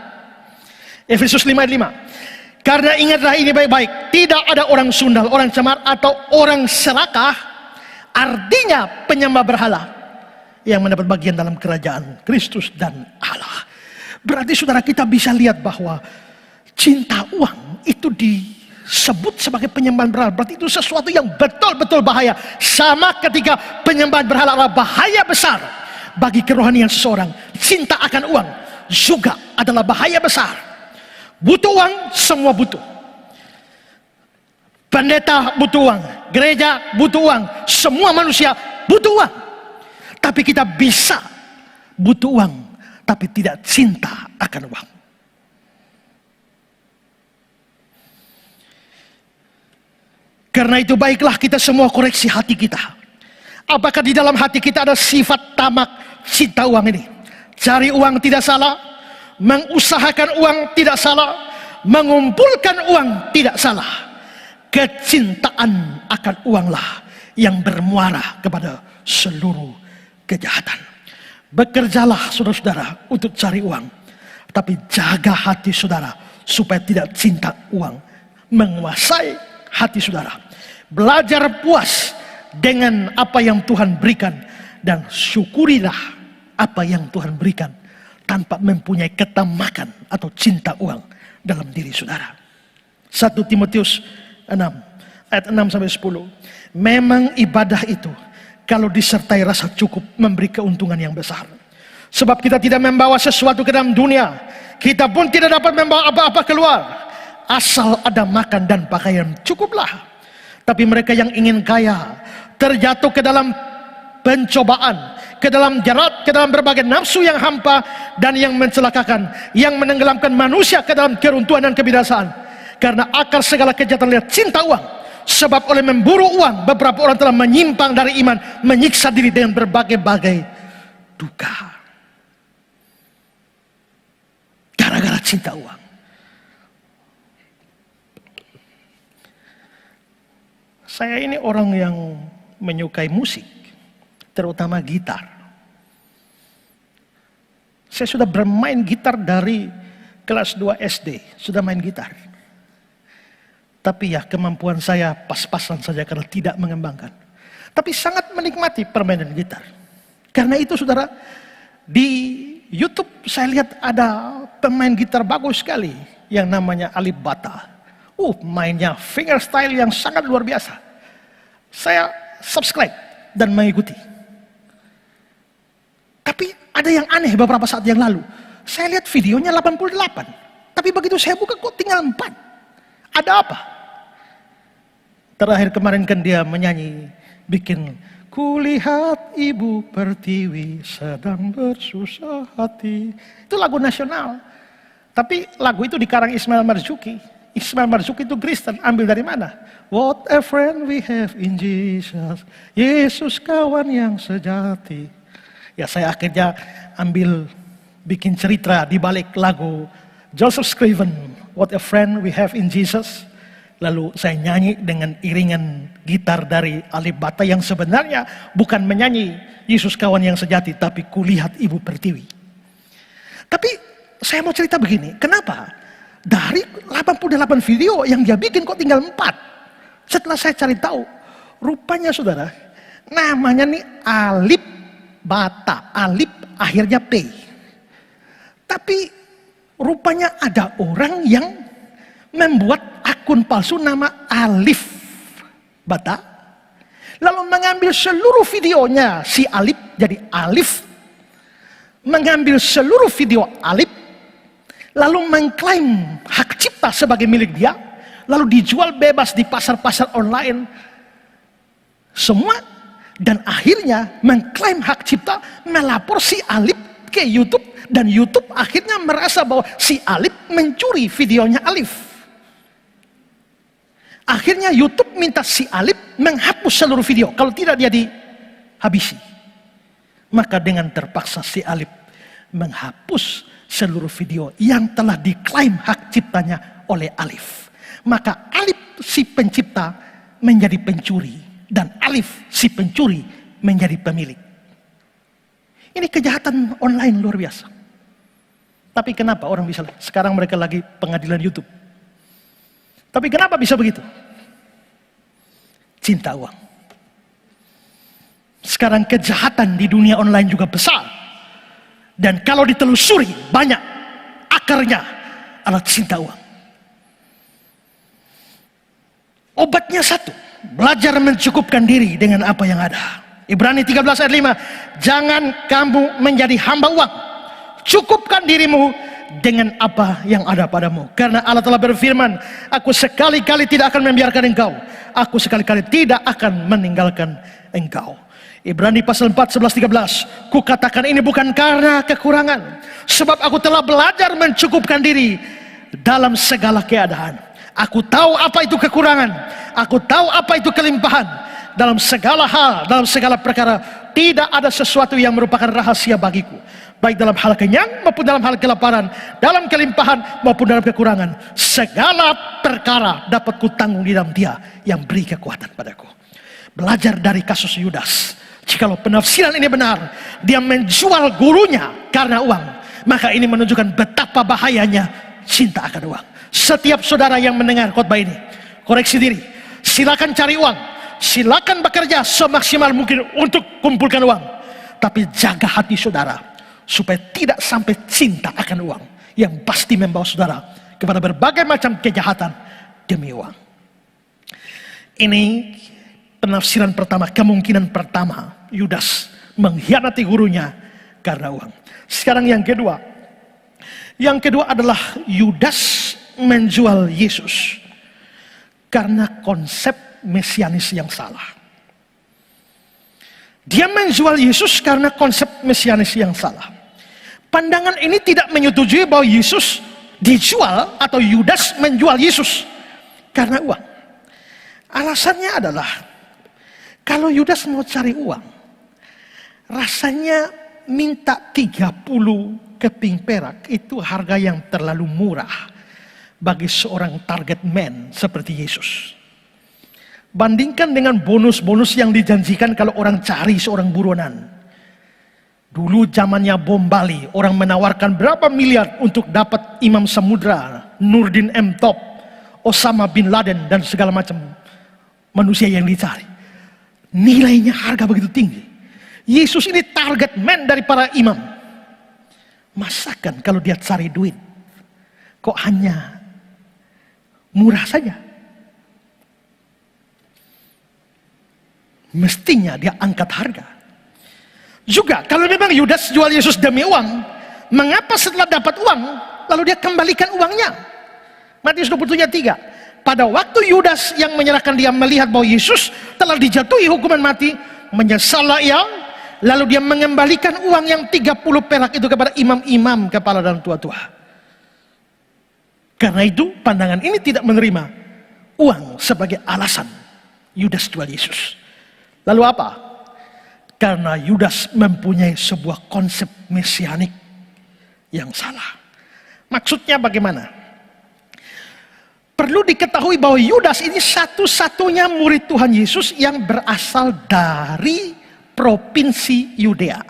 Efesus 5 ayat 5. Karena ingatlah ini baik-baik, tidak ada orang sundal, orang cemar, atau orang serakah, artinya penyembah berhala, yang mendapat bagian dalam kerajaan Kristus dan Allah. Berarti saudara, kita bisa lihat bahwa cinta uang itu disebut sebagai penyembahan berhala. Berarti itu sesuatu yang betul-betul bahaya. Sama ketika penyembahan berhala adalah bahaya besar bagi kerohanian seseorang, cinta akan uang juga adalah bahaya besar. Butuh uang, semua butuh. Pendeta butuh uang, gereja butuh uang, semua manusia butuh uang. Tapi kita bisa butuh uang, tapi tidak cinta akan uang. Karena itu baiklah kita semua koreksi hati kita. Apakah di dalam hati kita ada sifat tamak cinta uang ini? Cari uang tidak salah, mengusahakan uang tidak salah, mengumpulkan uang tidak salah. Kecintaan akan uanglah yang bermuara kepada seluruh kejahatan. Bekerjalah saudara-saudara untuk cari uang, tapi jaga hati saudara supaya tidak cinta uang menguasai hati saudara. Belajar puas dengan apa yang Tuhan berikan dan syukurilah apa yang Tuhan berikan tanpa mempunyai ketamakan atau cinta uang dalam diri saudara. 1 Timotius 6 ayat 6 sampai 10. Memang ibadah itu kalau disertai rasa cukup memberi keuntungan yang besar. Sebab kita tidak membawa sesuatu ke dalam dunia, kita pun tidak dapat membawa apa-apa keluar. Asal ada makan dan pakaian cukuplah. Tapi mereka yang ingin kaya terjatuh ke dalam pencobaan, ke dalam jerat, ke dalam berbagai nafsu yang hampa dan yang mencelakakan, yang menenggelamkan manusia ke dalam keruntuhan dan kebinasaan. Karena akar segala kejahatan adalah cinta uang. Sebab oleh memburu uang, beberapa orang telah menyimpang dari iman, menyiksa diri dengan berbagai-bagai duka. Gara-gara cinta uang. Saya ini orang yang menyukai musik, terutama gitar. Saya sudah bermain gitar dari kelas 2 SD, sudah main gitar. Tapi ya kemampuan saya pas-pasan saja karena tidak mengembangkan. Tapi sangat menikmati permainan gitar. Karena itu saudara, di YouTube saya lihat ada pemain gitar bagus sekali yang namanya Alip Ba Ta. Mainnya fingerstyle yang sangat luar biasa. Saya subscribe dan mengikuti. Tapi ada yang aneh beberapa saat yang lalu. Saya lihat videonya 88. Tapi begitu saya buka kok tinggal 4. Ada apa? Terakhir kemarin kan dia menyanyi, bikin kulihat ibu pertiwi sedang bersusah hati. Itu lagu nasional. Tapi lagu itu dikarang Ismail Marzuki. Ismail Marzuki itu Kristen, ambil dari mana? What a friend we have in Jesus. Yesus kawan yang sejati. Ya saya akhirnya ambil bikin cerita di balik lagu Joseph Scriven, What a friend we have in Jesus. Lalu saya nyanyi dengan iringan gitar dari Alip Ba Ta yang sebenarnya bukan menyanyi Yesus kawan yang sejati, tapi kulihat ibu pertiwi. Tapi saya mau cerita begini, kenapa? Dari 88 video yang dia bikin kok tinggal 4. Setelah saya cari tahu, rupanya saudara, namanya nih Alip Ba Ta, Alip akhirnya P. Tapi rupanya ada orang yang membuat akun palsu nama Alif Ba Ta, lalu mengambil seluruh videonya si Alip jadi Alif, mengambil seluruh video Alip, lalu mengklaim hak cipta sebagai milik dia, lalu dijual bebas di pasar-pasar online semua, dan akhirnya mengklaim hak cipta, melapor si Alip ke YouTube, dan YouTube akhirnya merasa bahwa si Alip mencuri videonya Alif. Akhirnya YouTube minta si Alip menghapus seluruh video, kalau tidak dia dihabisi. Maka dengan terpaksa si Alip menghapus seluruh video yang telah diklaim hak ciptanya oleh Alif. Maka Alif si pencipta menjadi pencuri, dan Alif si pencuri menjadi pemilik. Ini kejahatan online luar biasa. Tapi kenapa orang bisa? Sekarang mereka lagi pengadilan YouTube. Tapi kenapa bisa begitu? Cinta uang. Sekarang kejahatan di dunia online juga besar. Dan kalau ditelusuri banyak akarnya adalah cinta uang. Obatnya satu, belajar mencukupkan diri dengan apa yang ada. Ibrani 13 ayat 5, jangan kamu menjadi hamba uang. Cukupkan dirimu dengan apa yang ada padamu. Karena Allah telah berfirman, aku sekali-kali tidak akan membiarkan engkau. Aku sekali-kali tidak akan meninggalkan engkau. Ibrani pasal 4, 11, 13. Kukatakan ini bukan karena kekurangan, sebab aku telah belajar mencukupkan diri dalam segala keadaan. Aku tahu apa itu kekurangan, aku tahu apa itu kelimpahan. Dalam segala hal, dalam segala perkara, tidak ada sesuatu yang merupakan rahasia bagiku. baik dalam hal kenyang maupun dalam hal kelaparan, dalam kelimpahan maupun dalam kekurangan. Segala perkara dapat kutanggung di dalam Dia yang beri kekuatan padaku. Belajar dari kasus Yudas. Jikalau penafsiran ini benar, dia menjual gurunya karena uang, maka ini menunjukkan betapa bahayanya cinta akan uang. Setiap saudara yang mendengar khotbah ini, koreksi diri. Silakan cari uang, silakan bekerja semaksimal mungkin untuk kumpulkan uang, tapi jaga hati saudara supaya tidak sampai cinta akan uang yang pasti membawa saudara kepada berbagai macam kejahatan demi uang. Ini penafsiran pertama, kemungkinan pertama, Yudas mengkhianati gurunya karena uang. Sekarang yang kedua. Yang kedua adalah Yudas menjual Yesus karena konsep mesianis yang salah. Dia menjual Yesus karena konsep mesianis yang salah. Pandangan ini tidak menyetujui bahwa Yesus dijual atau Yudas menjual Yesus karena uang. Alasannya adalah kalau Yudas mau cari uang, rasanya minta 30 keping perak itu harga yang terlalu murah bagi seorang target man seperti Yesus. Bandingkan dengan bonus-bonus yang dijanjikan kalau orang cari seorang buronan. Dulu zamannya bom Bali, orang menawarkan berapa miliar untuk dapat Imam Samudra, Nurdin M. Top, Osama bin Laden, dan segala macam manusia yang dicari. Nilainya harga begitu tinggi. Yesus ini target man dari para imam. Masakan kalau dia cari duit, kok hanya murah saja? Mestinya dia angkat harga. Juga kalau memang Yudas jual Yesus demi uang, mengapa setelah dapat uang lalu dia kembalikan uangnya? Matius 27:3. Pada waktu Yudas yang menyerahkan dia melihat bahwa Yesus telah dijatuhi hukuman mati, menyesallah ia, lalu dia mengembalikan uang yang 30 perak itu kepada imam-imam kepala dan tua-tua. Karena itu pandangan ini tidak menerima uang sebagai alasan Yudas jual Yesus. Lalu apa? Karena Yudas mempunyai sebuah konsep mesianik yang salah. Maksudnya bagaimana? Perlu diketahui bahwa Yudas ini satu-satunya murid Tuhan Yesus yang berasal dari provinsi Yudea.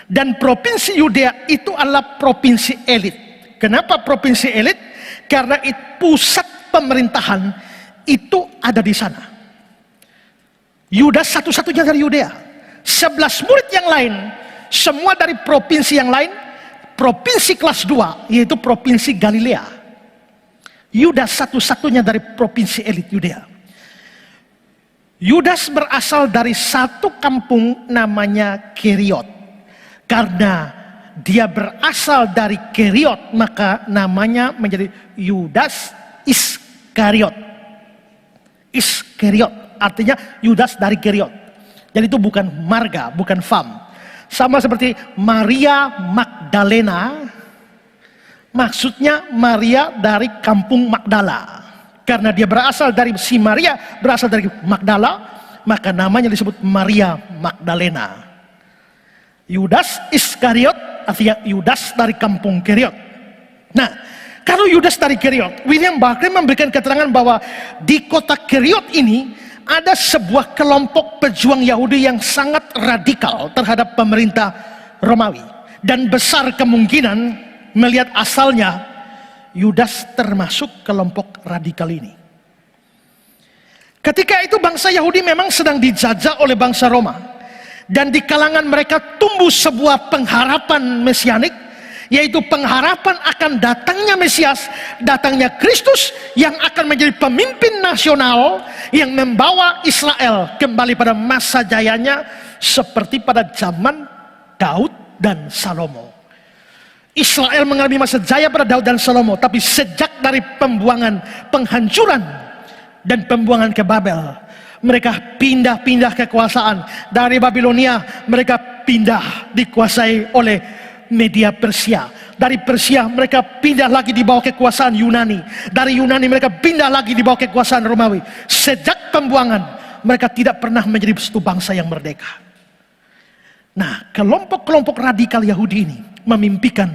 Dan provinsi Yudea itu adalah provinsi elit. Kenapa provinsi elit? Karena pusat pemerintahan itu ada di sana. Yudas satu-satunya dari Yudea. 11 murid yang lain, semua dari provinsi yang lain, provinsi kelas 2, yaitu provinsi Galilea. Yudas satu-satunya dari provinsi elit Yudea. Yudas berasal dari satu kampung namanya Keriot. Karena dia berasal dari Keriot, maka namanya menjadi Yudas Iskariot. Iskariot artinya Yudas dari Keriot. Jadi itu bukan marga, bukan fam. Sama seperti Maria Magdalena, maksudnya Maria dari kampung Magdala. Karena dia berasal dari si Maria, berasal dari Magdala, maka namanya disebut Maria Magdalena. Yudas Iskariot artinya Yudas dari kampung Keriot. Nah, kalau Yudas dari Keriot, William Barclay memberikan keterangan bahwa di kota Keriot ini ada sebuah kelompok pejuang Yahudi yang sangat radikal terhadap pemerintah Romawi. Dan besar kemungkinan melihat asalnya, Yudas termasuk kelompok radikal ini. Ketika itu bangsa Yahudi memang sedang dijajah oleh bangsa Roma. Dan di kalangan mereka tumbuh sebuah pengharapan mesianik, yaitu pengharapan akan datangnya Mesias, datangnya Kristus yang akan menjadi pemimpin nasional yang membawa Israel kembali pada masa jayanya seperti pada zaman Daud dan Salomo. Israel mengalami masa jaya pada Daud dan Salomo, tapi sejak dari penghancuran dan pembuangan ke Babel, mereka pindah-pindah kekuasaan. Dari Babilonia mereka pindah dikuasai oleh Media Persia. Dari Persia mereka pindah lagi di bawah kekuasaan Yunani. Dari Yunani mereka pindah lagi di bawah kekuasaan Romawi. Sejak pembuangan mereka tidak pernah menjadi satu bangsa yang merdeka. Nah, kelompok-kelompok radikal Yahudi ini memimpikan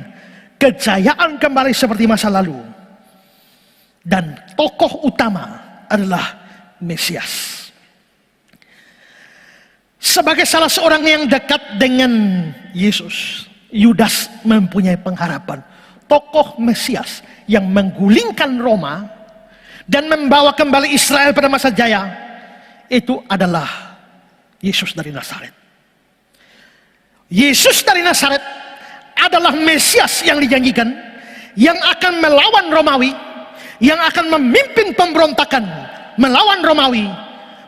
kejayaan kembali seperti masa lalu. Dan tokoh utama adalah Mesias. Sebagai salah seorang yang dekat dengan Yesus, Yudas mempunyai pengharapan. Tokoh Mesias yang menggulingkan Roma dan membawa kembali Israel pada masa jaya, itu adalah Yesus dari Nazaret. Yesus dari Nazaret adalah Mesias yang dijanjikan, yang akan melawan Romawi, yang akan memimpin pemberontakan melawan Romawi,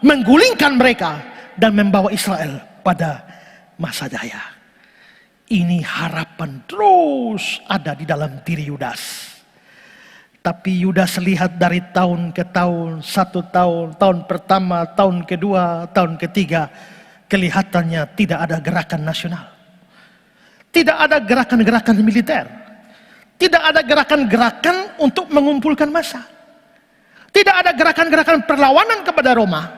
menggulingkan mereka dan membawa Israel pada masa jaya. Ini harapan terus ada di dalam diri Yudas. Tapi Yudas lihat dari tahun ke tahun, satu tahun, tahun pertama, tahun kedua, tahun ketiga, kelihatannya tidak ada gerakan nasional. Tidak ada gerakan-gerakan militer. Tidak ada gerakan-gerakan untuk mengumpulkan massa. Tidak ada gerakan-gerakan perlawanan kepada Roma.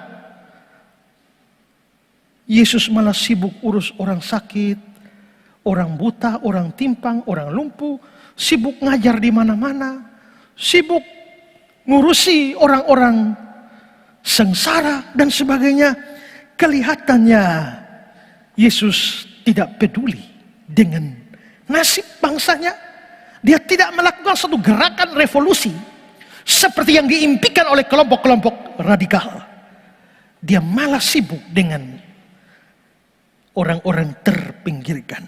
Yesus malah sibuk urus orang sakit, orang buta, orang timpang, orang lumpuh, sibuk ngajar di mana-mana, sibuk ngurusi orang-orang sengsara dan sebagainya. Kelihatannya Yesus tidak peduli dengan nasib bangsanya. Dia tidak melakukan suatu gerakan revolusi seperti yang diimpikan oleh kelompok-kelompok radikal. Dia malah sibuk dengan orang-orang terpinggirkan.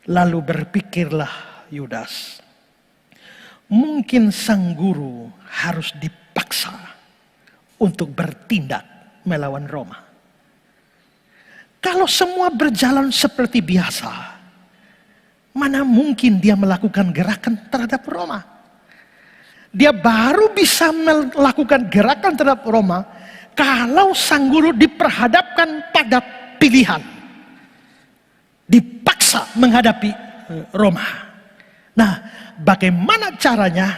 Lalu berpikirlah Yudas, mungkin sang guru harus dipaksa untuk bertindak melawan Roma. Kalau semua berjalan seperti biasa, mana mungkin dia melakukan gerakan terhadap Roma? Dia baru bisa melakukan gerakan terhadap Roma kalau sang guru diperhadapkan pada pilihan, dipaksa menghadapi Roma. Nah, bagaimana caranya?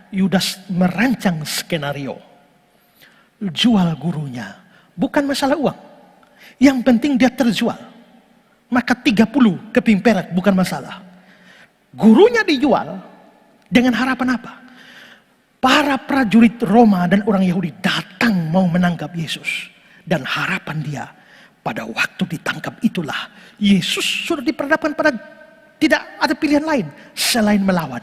Yudas merancang skenario. Jual gurunya, bukan masalah uang. Yang penting dia terjual. Maka 30 keping perak bukan masalah. Gurunya dijual dengan harapan apa? Para prajurit Roma dan orang Yahudi datang mau menangkap Yesus. Dan harapan dia, pada waktu ditangkap itulah Yesus sudah diperhadapkan pada tidak ada pilihan lain selain melawan.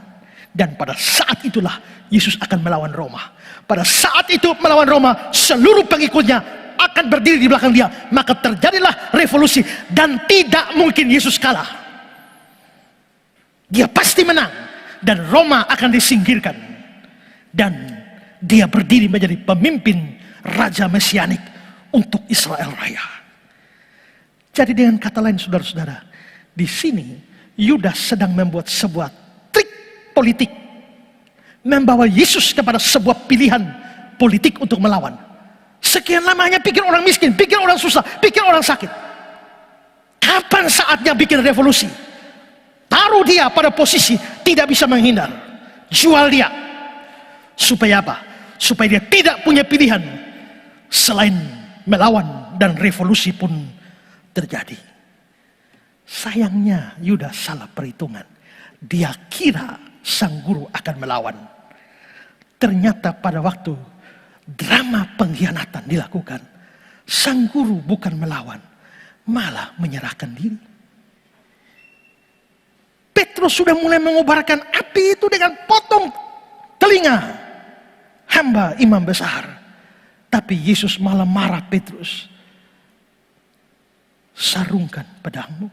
Dan pada saat itulah Yesus akan melawan Roma. Pada saat itu melawan Roma, seluruh pengikutnya akan berdiri di belakang dia. Maka terjadilah revolusi. Dan tidak mungkin Yesus kalah. Dia pasti menang. Dan Roma akan disingkirkan. Dan dia berdiri menjadi pemimpin Raja Mesianik untuk Israel Raya. Jadi dengan kata lain saudara-saudara, di sini Yudas sedang membuat sebuah trik politik. Membawa Yesus kepada sebuah pilihan politik untuk melawan. Sekian lamanya pikir orang miskin, pikir orang susah, pikir orang sakit. Kapan saatnya bikin revolusi? Taruh dia pada posisi tidak bisa menghindar. Jual dia. Supaya apa? Supaya dia tidak punya pilihan selain melawan, dan revolusi pun terjadi. Sayangnya Yudas salah perhitungan. Dia kira sang guru akan melawan. Ternyata pada waktu drama pengkhianatan dilakukan, sang guru bukan melawan, malah menyerahkan diri. Petrus sudah mulai mengobarkan api itu dengan potong telinga hamba imam besar. Tapi Yesus malah marah Petrus. Sarungkan pedangmu.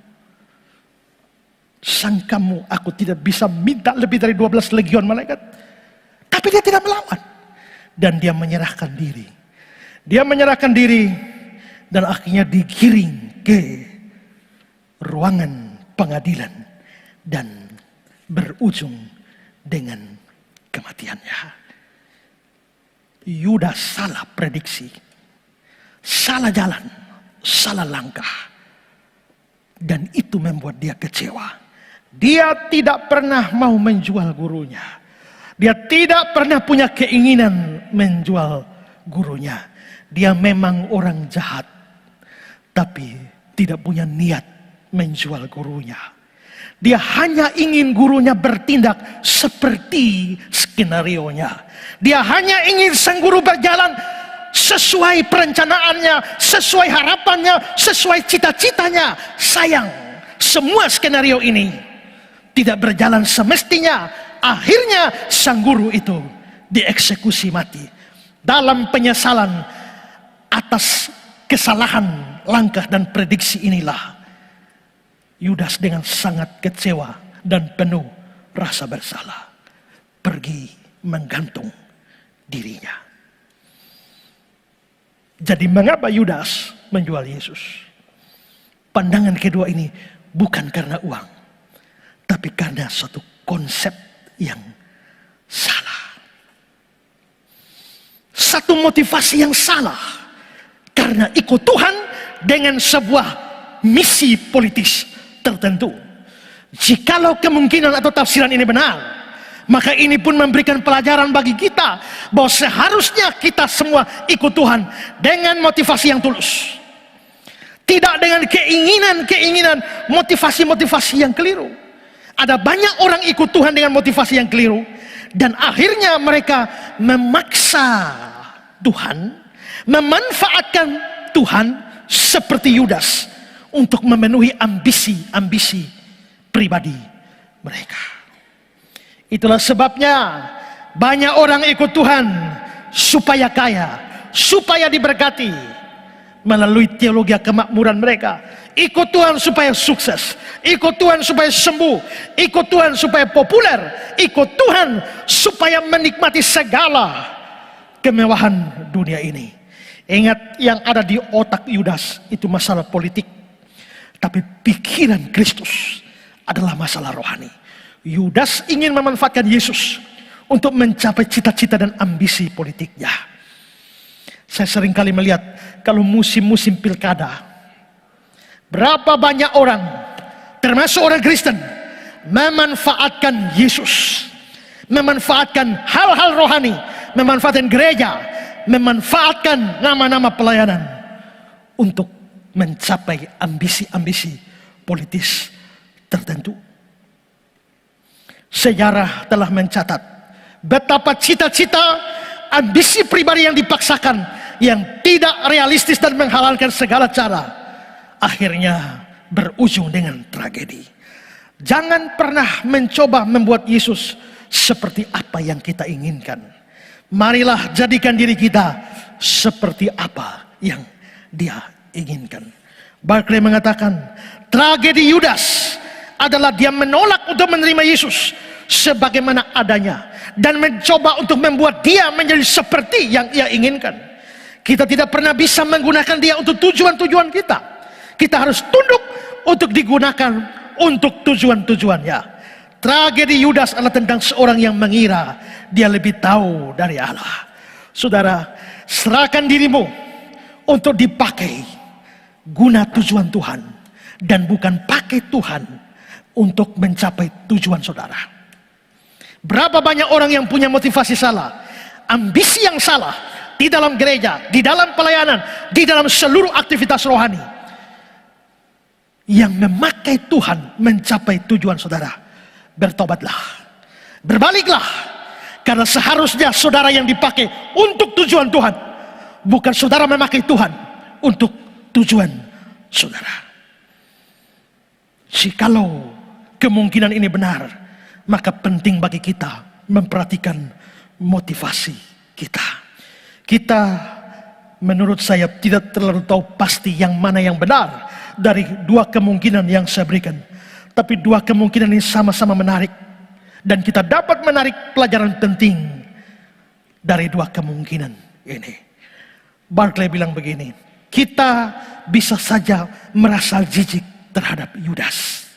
Sangkamu aku tidak bisa minta lebih dari 12 legion malaikat. Tapi dia tidak melawan. Dan dia menyerahkan diri. Dia menyerahkan diri dan akhirnya digiring ke ruangan pengadilan dan berujung dengan kematiannya. Yudas salah prediksi, salah jalan, salah langkah, dan itu membuat dia kecewa. Dia tidak pernah mau menjual gurunya. Dia tidak pernah punya keinginan menjual gurunya. Dia memang orang jahat, tapi tidak punya niat menjual gurunya. Dia hanya ingin gurunya bertindak seperti skenarionya. Dia hanya ingin sang guru berjalan sesuai perencanaannya, sesuai harapannya, sesuai cita-citanya. Sayang, semua skenario ini tidak berjalan semestinya. Akhirnya sang guru itu dieksekusi mati. Dalam penyesalan atas kesalahan langkah dan prediksi inilah Yudas dengan sangat kecewa dan penuh rasa bersalah pergi menggantung dirinya. Jadi mengapa Yudas menjual Yesus? Pandangan kedua ini bukan karena uang, tapi karena suatu konsep yang salah. Satu motivasi yang salah karena ikut Tuhan dengan sebuah misi politis tertentu. Jikalau kemungkinan atau tafsiran ini benar, maka ini pun memberikan pelajaran bagi kita bahwa seharusnya kita semua ikut Tuhan dengan motivasi yang tulus. Tidak dengan keinginan, motivasi-motivasi yang keliru. Ada banyak orang ikut Tuhan dengan motivasi yang keliru, dan akhirnya mereka memaksa Tuhan, memanfaatkan Tuhan seperti Yudas untuk memenuhi ambisi pribadi mereka. Itulah sebabnya banyak orang ikut Tuhan supaya kaya, supaya diberkati melalui teologi kemakmuran mereka. Ikut Tuhan supaya sukses, ikut Tuhan supaya sembuh, ikut Tuhan supaya populer, ikut Tuhan supaya menikmati segala kemewahan dunia ini. Ingat, yang ada di otak Yudas itu masalah politik, tapi pikiran Kristus adalah masalah rohani. Yudas ingin memanfaatkan Yesus untuk mencapai cita-cita dan ambisi politiknya. Saya seringkali melihat kalau musim-musim pilkada, berapa banyak orang, termasuk orang Kristen, memanfaatkan Yesus, memanfaatkan hal-hal rohani, memanfaatkan gereja, memanfaatkan nama-nama pelayanan untuk mencapai ambisi-ambisi politis tertentu. Sejarah telah mencatat betapa cita-cita, ambisi pribadi yang dipaksakan, yang tidak realistis dan menghalalkan segala cara, akhirnya berujung dengan tragedi. Jangan pernah mencoba membuat Yesus seperti apa yang kita inginkan. Marilah jadikan diri kita seperti apa yang Dia inginkan. Barclay mengatakan, tragedi Yudas adalah dia menolak untuk menerima Yesus sebagaimana adanya dan mencoba untuk membuat dia menjadi seperti yang ia inginkan. Kita tidak pernah bisa menggunakan dia untuk tujuan-tujuan kita. Kita harus tunduk untuk digunakan untuk tujuan-tujuannya. Tragedi Yudas adalah tentang seorang yang mengira dia lebih tahu dari Allah. Saudara, serahkan dirimu untuk dipakai guna tujuan Tuhan, dan bukan pakai Tuhan untuk mencapai tujuan saudara. Berapa banyak orang yang punya motivasi salah, ambisi yang salah di dalam gereja, di dalam pelayanan, di dalam seluruh aktivitas rohani, yang memakai Tuhan mencapai tujuan saudara. Bertobatlah, berbaliklah, karena seharusnya saudara yang dipakai untuk tujuan Tuhan, bukan saudara memakai Tuhan untuk tujuan saudara. Jikalau kemungkinan ini benar, maka penting bagi kita memperhatikan motivasi kita. Kita menurut saya tidak terlalu tahu pasti yang mana yang benar dari dua kemungkinan yang saya berikan. Tapi dua kemungkinan ini sama-sama menarik, dan kita dapat menarik pelajaran penting dari dua kemungkinan ini. Barclay bilang begini, kita bisa saja merasa jijik terhadap Yudas.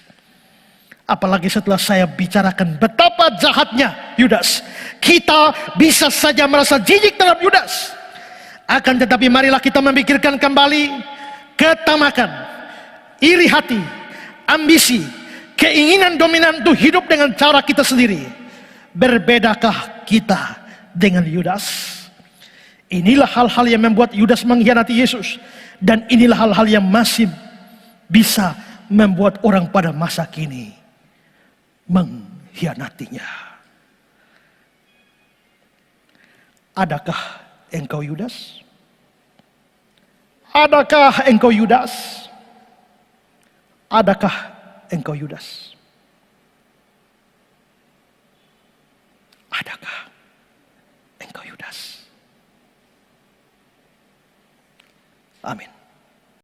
Apalagi setelah saya bicarakan betapa jahatnya Yudas, kita bisa saja merasa jijik terhadap Yudas. Akan tetapi marilah kita memikirkan kembali ketamakan, iri hati, ambisi, keinginan dominan untuk hidup dengan cara kita sendiri. Berbedakah kita dengan Yudas? Inilah hal-hal yang membuat Yudas mengkhianati Yesus, dan inilah hal-hal yang masih bisa membuat orang pada masa kini mengkhianatinya. Adakah engkau Yudas? Adakah engkau Yudas? Adakah engkau Yudas? Adakah engkau Yudas? Amin.